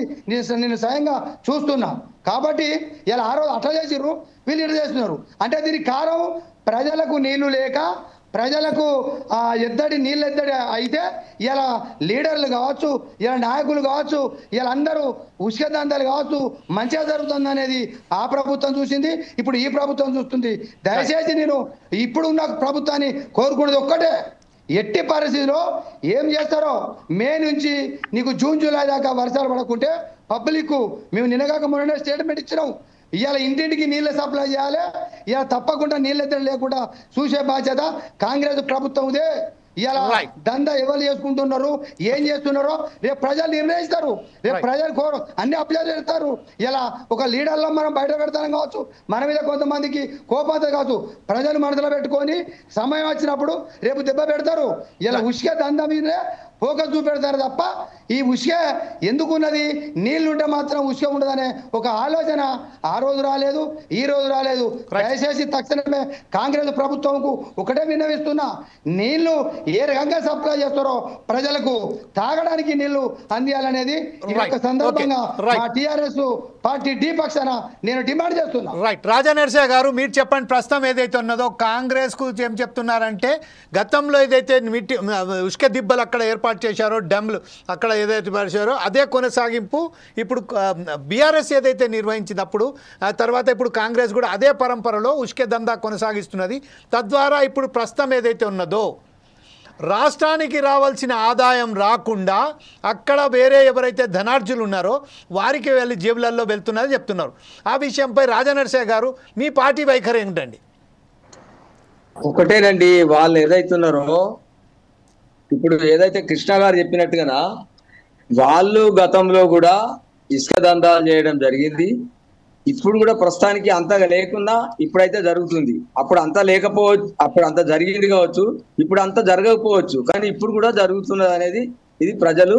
నేను స్వయంగా చూస్తున్నా. కాబట్టి ఇలా ఆ రోజు అట్లా చేసిర్రు, వీళ్ళు ఇట్లా చేస్తున్నారు. అంటే దీనికి కారణం ప్రజలకు నీళ్లు లేక, ప్రజలకు నీళ్ళు ఎద్దడి అయితే ఇలా లీడర్లు కావచ్చు, ఇలా నాయకులు కావచ్చు, ఇలా అందరూ ఉసుక దందాలు కావచ్చు మంచిగా జరుగుతుంది అనేది ఆ ప్రభుత్వం చూసింది. ఇప్పుడు ఈ ప్రభుత్వం చూస్తుంది. దయచేసి నేను ఇప్పుడు ఉన్న ప్రభుత్వాన్ని కోరుకునేది ఒక్కటే, ఎట్టి పరిస్థితిలో ఏం చేస్తారో మే నుంచి నీకు జూన్ జూలై దాకా వర్షాలు పడకుంటే పబ్లిక్ మేము నిన్నగాక మొన్న స్టేట్మెంట్ ఇచ్చినాం. ఇవాళ ఇంటింటికి నీళ్ళు సప్లై చేయాలి. ఇవాళ తప్పకుండా నీళ్ళు ఎద్దడి లేకుండా చూసే బాధ్యత కాంగ్రెస్ ప్రభుత్వందే. ఇలా దందా ఎవరు చేసుకుంటున్నారు, ఏం చేస్తున్నారో రేపు ప్రజలు నిర్ణయిస్తారు. రేపు ప్రజలు అన్ని అప్లై చేస్తారు. ఇలా ఒక లీడర్లో మనం బయట పెడతాం కావచ్చు, మన మీద కొంతమందికి కోపంతో కావచ్చు, ప్రజలు మనసులో పెట్టుకొని సమయం వచ్చినప్పుడు రేపు దెబ్బ పెడతారు. ఇలా ఉష్కే దందా మీదే ఫోకస్ చూపెడతారు తప్ప ఈ ఉష్కే ఎందుకున్నది, నీళ్లుంటే మాత్రం ఉష్క ఉండదనే ఒక ఆలోచన ఆ రోజు రాలేదు, ఈ రోజు రాలేదు. దయచేసి తక్షణమే కాంగ్రెస్ ప్రభుత్వంకు ఒకటే విన్నవిస్తున్నా, నీళ్లు ఏ రకంగా సప్లై చేస్తారో ప్రజలకు తాగడానికి నీళ్లు అందియాలనేది ఈ యొక్క సందర్భంగా మా టిఆర్ఎస్ పార్టీ డి పక్షాన నేను డిమాండ్ చేస్తున్నా. రైట్. రాజా నరసయ్య గారు మీరు చెప్పండి, ప్రస్తుతం ఏదైతే ఉన్నదో కాంగ్రెస్ కు ఏం చెప్తున్నారంటే గతంలో ఏదైతే ఉష్క దిబ్బలు అక్కడ ఏర్పాటు చేశారో, డ్యామ్లు అక్కడ ఏదైతే పరిచారో అదే కొనసాగింపు ఇప్పుడు బీఆర్ఎస్ ఏదైతే నిర్వహించినప్పుడు ఆ తర్వాత ఇప్పుడు కాంగ్రెస్ కూడా అదే పరంపరలో ఉష్క దందా కొనసాగిస్తున్నది. తద్వారా ఇప్పుడు ప్రస్తుతం ఏదైతే ఉన్నదో రాష్ట్రానికి రావాల్సిన ఆదాయం రాకుండా అక్కడ వేరే ఎవరైతే ధనార్జులు ఉన్నారో వారికి వెళ్ళి జేబులలో వెళ్తున్నదని చెప్తున్నారు. ఆ విషయంపై రాజా నరసయ్య గారు మీ పార్టీ వైఖరి ఏంటండి? ఒకటేనండి, వాళ్ళు ఏదైతున్నారో ఇప్పుడు ఏదైతే కృష్ణ గారు చెప్పినట్టుగా వాళ్ళు గతంలో కూడా ఇసుక దందాలు చేయడం జరిగింది. ఇప్పుడు కూడా ప్రస్తుతానికి అంతగా లేకున్నా ఇప్పుడైతే జరుగుతుంది. అప్పుడు అంతా లేకపోవచ్చు, అప్పుడు అంత జరిగింది కావచ్చు, ఇప్పుడు అంత జరగకపోవచ్చు, కానీ ఇప్పుడు కూడా జరుగుతున్నది అనేది ఇది ప్రజలు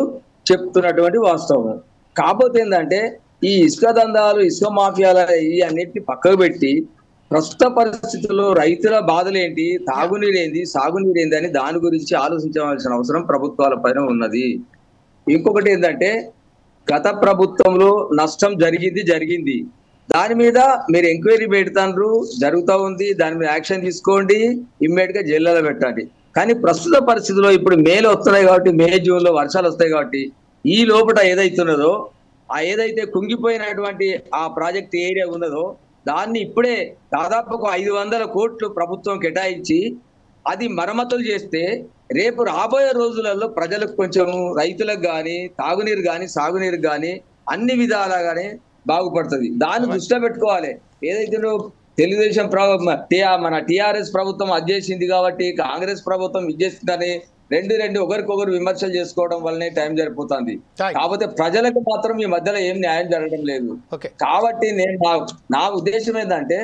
చెప్తున్నటువంటి వాస్తవం. కాకపోతే ఏంటంటే ఈ ఇసుక దందాలు, ఇసుక మాఫియాల ఈ అన్నిటిని పక్కకు పెట్టి ప్రస్తుత పరిస్థితుల్లో రైతుల బాధలు ఏంటి, తాగునీరు ఏంది, సాగునీరు ఏంది అని దాని గురించి ఆలోచించవలసిన అవసరం ప్రభుత్వాల పైన ఉన్నది. ఇంకొకటి ఏంటంటే గత ప్రభుత్వంలో నష్టం జరిగింది, దాని మీద మీరు ఎంక్వైరీ పెడతారు, జరుగుతూ ఉంది, దాని మీద యాక్షన్ తీసుకోండి, ఇమ్మీడియట్ గా జైల్లో పెట్టండి. కానీ ప్రస్తుత పరిస్థితిలో ఇప్పుడు మేలు వస్తున్నాయి కాబట్టి, మే జూన్ లో వర్షాలు వస్తాయి కాబట్టి ఈ లోపల ఏదైతున్నదో ఆ ఏదైతే కుంగిపోయినటువంటి ఆ ప్రాజెక్ట్ ఏరియా ఉన్నదో దాన్ని ఇప్పుడే దాదాపు 500 కోట్లు ప్రభుత్వం కేటాయించి అది మరమ్మతులు చేస్తే రేపు రాబోయే రోజులలో ప్రజలకు కొంచెం రైతులకు కానీ, తాగునీరు కానీ, సాగునీరు కానీ అన్ని విధాలుగానే బాగుపడుతుంది. దాన్ని దృష్టిలో పెట్టుకోవాలి. ఏదైతే తెలుగుదేశం మన టిఆర్ఎస్ ప్రభుత్వం అది చేసింది కాబట్టి కాంగ్రెస్ ప్రభుత్వం ఇది చేసిందని రెండు ఒకరికొకరు విమర్శలు చేసుకోవడం వల్లనే టైం సరిపోతుంది. కాకపోతే ప్రజలకు మాత్రం ఈ మధ్యలో ఏం న్యాయం జరగడం లేదు. కాబట్టి నేను నా ఉద్దేశం ఏంటంటే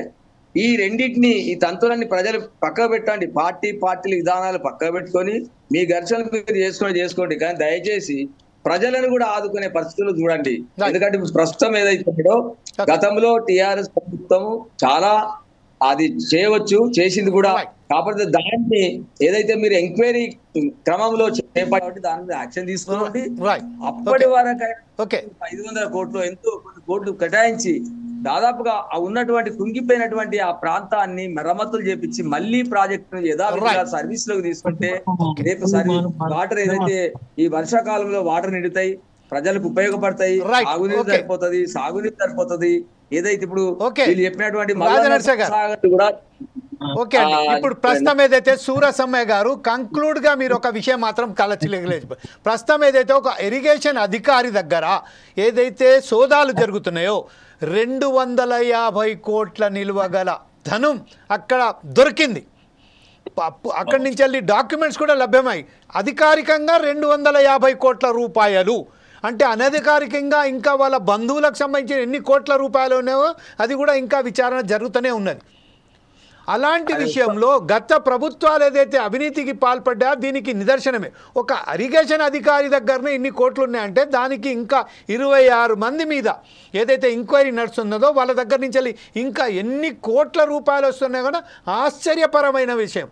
ఈ రెండింటిని, ఈ తంతులన్నీ ప్రజలు పక్కకు పెట్టండి. పార్టీల విధానాలు పక్కకు పెట్టుకొని మీ ఘర్షణలు మీరు చేసుకోండి, కానీ దయచేసి ప్రజలను కూడా ఆదుకునే పరిస్థితులు చూడండి. ఎందుకంటే ప్రస్తుతం ఏదైతుందో గతంలో టిఆర్ఎస్ ప్రభుత్వం చాలా అది చేయవచ్చు, చేసింది కూడా. కాకపోతే దాన్ని ఏదైతే మీరు ఎంక్వైరీ క్రమంలో చేపట్టి దాని మీద యాక్షన్ తీసుకోండి. అప్పటి వరకు 500 కోట్లు ఎంతో కొన్ని కోట్లు కేటాయించి దాదాపుగా ఉన్నటువంటి కుంగిపోయినటువంటి ఆ ప్రాంతాన్ని మరమ్మతులు చేపించి మళ్ళీ ప్రాజెక్టు యథావిధిగా సర్వీస్ లోకి తీసుకుంటే రేపు వాటర్ ఏదైతే ఈ వర్షాకాలంలో వాటర్ నిండుతాయి, ప్రజలకు ఉపయోగపడతాయి, సాగునీరు సరిపోతుంది, సాగునీరు ఏదైతే ఇప్పుడు వీళ్ళు చెప్పినటువంటి కూడా. ఓకే అండి, ఇప్పుడు ప్రస్తుతం ఏదైతే సూరసమ్మయ్య గారు కంక్లూడ్ గా మీరు ఒక విషయం మాత్రం కలచలేదు. ప్రస్తుతం ఏదైతే ఒక ఇరిగేషన్ అధికారి దగ్గర ఏదైతే సోదాలు జరుగుతున్నాయో 250 కోట్ల నిల్వ గల ధనం అక్కడ దొరికింది. అక్కడి నుంచి వెళ్ళి డాక్యుమెంట్స్ కూడా లభ్యమై అధికారికంగా 250 కోట్ల రూపాయలు అంటే అనధికారికంగా ఇంకా వాళ్ళ బంధువులకు సంబంధించిన ఎన్ని కోట్ల రూపాయలు ఉన్నాయో అది కూడా ఇంకా విచారణ జరుగుతూనే ఉన్నది. అలాంటి విషయంలో గత ప్రభుత్వాలు ఏదైతే అవినీతికి పాల్పడ్డా దీనికి నిదర్శనమే. ఒక ఇరిగేషన్ అధికారి దగ్గరనే ఇన్ని కోట్లు ఉన్నాయంటే దానికి ఇంకా 26 మంది మీద ఏదైతే ఎంక్వైరీ నడుస్తున్నదో వాళ్ళ దగ్గర నుంచి ఇంకా ఎన్ని కోట్ల రూపాయలు వస్తున్నాయో కూడా ఆశ్చర్యపరమైన విషయం.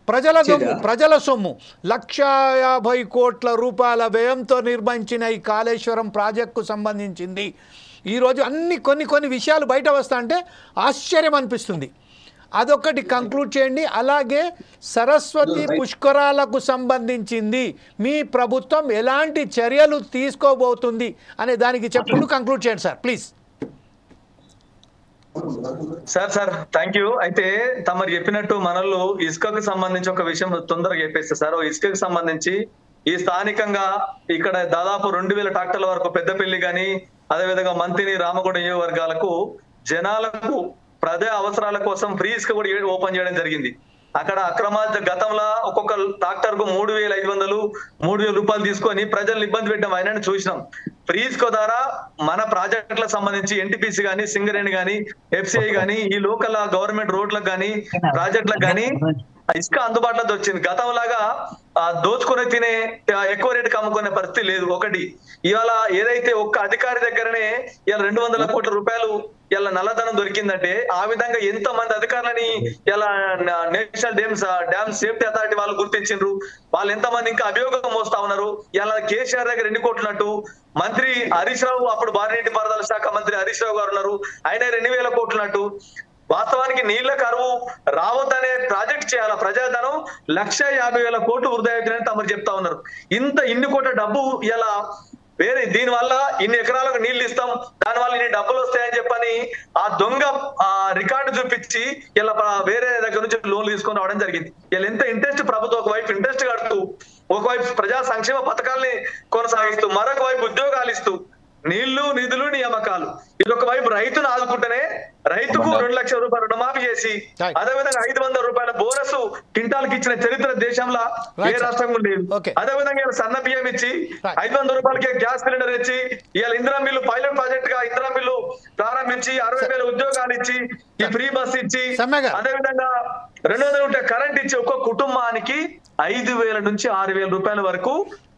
ప్రజల సొమ్ము 150 కోట్ల రూపాయల వ్యయంతో నిర్మించిన ఈ కాళేశ్వరం ప్రాజెక్టుకు సంబంధించింది. ఈరోజు కొన్ని విషయాలు బయట వస్తా అంటే ఆశ్చర్యం అనిపిస్తుంది. అదొకటి కంక్లూడ్ చేయండి. అలాగే సరస్వతి పుష్కరాలకు సంబంధించింది మీ ప్రభుత్వం ఎలాంటి చర్యలు తీసుకోబోతుంది అనే దానికి చెప్పుకుంటూ కంక్లూడ్ చేయండి sir please. Sir thank you. అయితే తమరు చెప్పినట్టు మనలో ఇసుకకు సంబంధించి ఒక విషయం తొందరగా చెప్పేస్తే సార్, ఇసుకకు సంబంధించి ఈ స్థానికంగా ఇక్కడ దాదాపు 2000 ట్రాక్టర్ల వరకు పెద్దపల్లి కానీ అదేవిధంగా మంతిని, రామగుండ నియోజకవర్గాలకు జనాలకు ప్రజా అవసరాల కోసం ఫ్రీ ఇసుక కూడా ఓపెన్ చేయడం జరిగింది. అక్కడ అక్రమార్జ గతంలో ఒక్కొక్క ట్రాక్టర్ కు 3,500 3,000 రూపాయలు తీసుకొని ప్రజలను ఇబ్బంది పెట్టడం అయినా చూసినాం. ఫ్రీ ఇసుక ద్వారా మన ప్రాజెక్టులకు సంబంధించి ఎన్టీపీసీ గానీ, సింగరేణి గానీ, ఎఫ్సిఐ గానీ, ఈ లోకల్ గవర్నమెంట్ రోడ్లకు గానీ, ప్రాజెక్టులకు గానీ ఇసుక అందుబాటులోకి వచ్చింది. గతంలాగా దోచుకొని తినే ఎక్కువ రేటుకి అమ్ముకునే పరిస్థితి లేదు. ఒకటి ఇవాళ ఏదైతే ఒక్క అధికారి దగ్గరనే ఇలా 200 కోట్ల రూపాయలు ఇలా నల్లధనం దొరికిందంటే ఆ విధంగా ఎంతో మంది అధికారులని ఇలా నేషనల్ డ్యామ్ సేఫ్టీ అథారిటీ వాళ్ళు గుర్తించారు. వాళ్ళు ఎంతమంది ఇంకా అభియోగం మోస్తా ఉన్నారు. ఇలా కేసీఆర్ దగ్గర 2 కోట్లున్నట్టు మంత్రి హరీష్ రావు, అప్పుడు భారీ పారుదల శాఖ మంత్రి హరీష్ రావు గారు ఉన్నారు, ఆయన 2,000 కోట్లున్నట్టు. వాస్తవానికి నీళ్ల కరువు రావద్దనే ప్రాజెక్ట్ చేయాల ప్రజాధనం 1,50,000 కోట్లు వృధా అవుతుందని తమరు చెప్తా ఉన్నారు. ఇన్ని కోట్ల డబ్బు ఇలా వేరే దీని వల్ల ఇన్ని ఎకరాలకు నీళ్లు ఇస్తాం, దాని వల్ల ఇన్ని డబ్బులు వస్తాయని చెప్పని ఆ దొంగ రికార్డు చూపించి ఇలా వేరే దగ్గర నుంచి లోన్లు తీసుకొని రావడం జరిగింది. ఇలా ఎంత ఇంట్రెస్ట్ ప్రభుత్వం ఒకవైపు ఇంట్రెస్ట్ కడుతూ, ఒకవైపు ప్రజా సంక్షేమ పథకాల్ని కొనసాగిస్తూ, మరొక వైపు ఉద్యోగాలు ఇస్తూ, నీళ్లు నిధులు నియామకాలు, ఇదొక వైపు రైతును ఆదుకుంటేనే రైతుకు 2 లక్షల రూపాయలు రుణమాఫీ చేసి అదేవిధంగా 500 రూపాయల బోనస్ కింటాల్కి ఇచ్చిన చరిత్ర దేశంలో ఏ రాష్ట్రం లేదు. అదేవిధంగా ఇలా సన్న బియ్యం ఇచ్చి 500 రూపాయలకే గ్యాస్ సిలిండర్ ఇచ్చి ఇలా ఇందిరా మిల్లు పైలట్ ప్రాజెక్ట్ గా ఇందిరా మిల్లు ప్రారంభించి 60,000 ఉద్యోగాలు ఇచ్చి ఈ ఫ్రీ బస్ ఇచ్చి అదేవిధంగా 200 కరెంట్ ఇచ్చి ఒక్కొక్క కుటుంబానికి 5,000 నుంచి 6,000 రూపాయల వరకు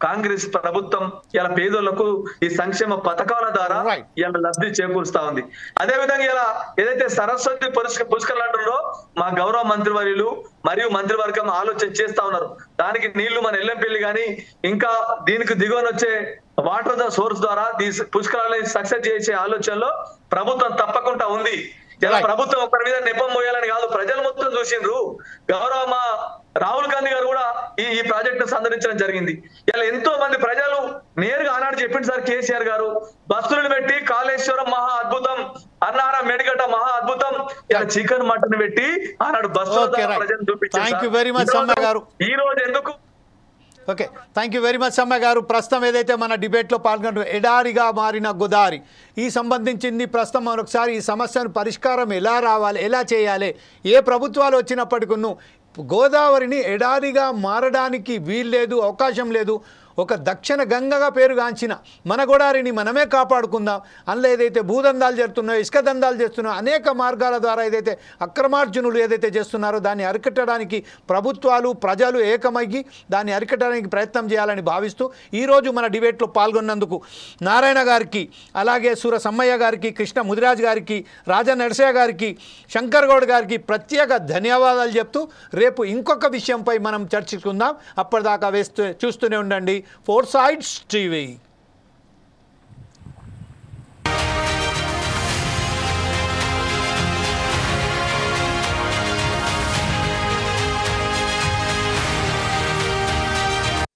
కాంగ్రెస్ ప్రభుత్వం ఇలా పేదోళ్లకు ఈ సంక్షేమ పథకాల ద్వారా ఇలా లబ్ధి చేకూరుస్తా ఉంది. అదే విధంగా ఇలా ఏదైతే సరస్వతి పుష్కరాలు అంటున్నారో మా గౌరవ మంత్రివర్యులు మరియు మంత్రివర్గం ఆలోచన చేస్తా ఉన్నారు. దానికి నీళ్లు మన ఎల్లంపల్లి గాని ఇంకా దీనికి దిగువన వచ్చే వాటర్ సోర్స్ ద్వారా ఈ పుష్కరాలని సక్సెస్ చేసే ఆలోచనలో ప్రభుత్వం తప్పకుండా ఉంది. ఇలా ప్రభుత్వం ఒకరి మీద నెపం మోయాలని కాదు, ప్రజలు మొత్తం చూసిండ్రు. గౌరవ మా రాహుల్ గాంధీ గారు కూడా ఈ ప్రాజెక్ట్ ను సందర్శించడం జరిగింది. ఇలా ఎంతో మంది ప్రజలు నేరుగా ఆనాడు చెప్పింది సార్ కేసీఆర్ గారు, బస్సులను పెట్టి కాళేశ్వరం మహా అద్భుతం, అన్నారం మేడిగడ్డ మహా అద్భుతం, ఇలా చికెన్ మటన్ పెట్టి ఆనాడు బస్సుల ప్రజలు చూపించారు. ఈ రోజు ఎందుకు okay, thank you very much సమ్మ గారు. ప్రస్తుతం ఏదైతే మన డిబేట్లో పాల్గొంటూ ఎడారిగా మారిన గోదావరి ఈ సంబంధించింది ప్రస్తుతం మరొకసారి ఈ సమస్యను పరిష్కారం ఎలా రావాలి, ఎలా చేయాలి, ఏ ప్రభుత్వాలు వచ్చినప్పటికీ గోదావరిని ఎడారిగా మారడానికి వీల్లేదు, అవకాశం లేదు. ఒక దక్షిణ గంగగా పేరుగాంచిన మన గోదావరిని మనమే కాపాడుకుందాం. అందులో ఏదైతే భూదందాలు చేస్తున్నాయో, ఇసుక దందాలు చేస్తున్నాయో, అనేక మార్గాల ద్వారా ఏదైతే అక్రమార్జునులు ఏదైతే చేస్తున్నారో దాన్ని అరికట్టడానికి ప్రభుత్వాలు ప్రజలు ఏకమయ్యి దాన్ని అరికట్టడానికి ప్రయత్నం చేయాలని భావిస్తూ ఈరోజు మన డిబేట్లో పాల్గొన్నందుకు నారాయణ గారికి, అలాగే సూర సమ్మయ్య గారికి, కృష్ణ ముదిరాజ్ గారికి, రాజా నరసయ్య గారికి, శంకర్ గౌడ్ గారికి ప్రత్యేక ధన్యవాదాలు చెప్తూ రేపు ఇంకొక విషయంపై మనం చర్చించుకుందాం. అప్పటిదాకా చూస్తూనే ఉండండి 4 Sides TV.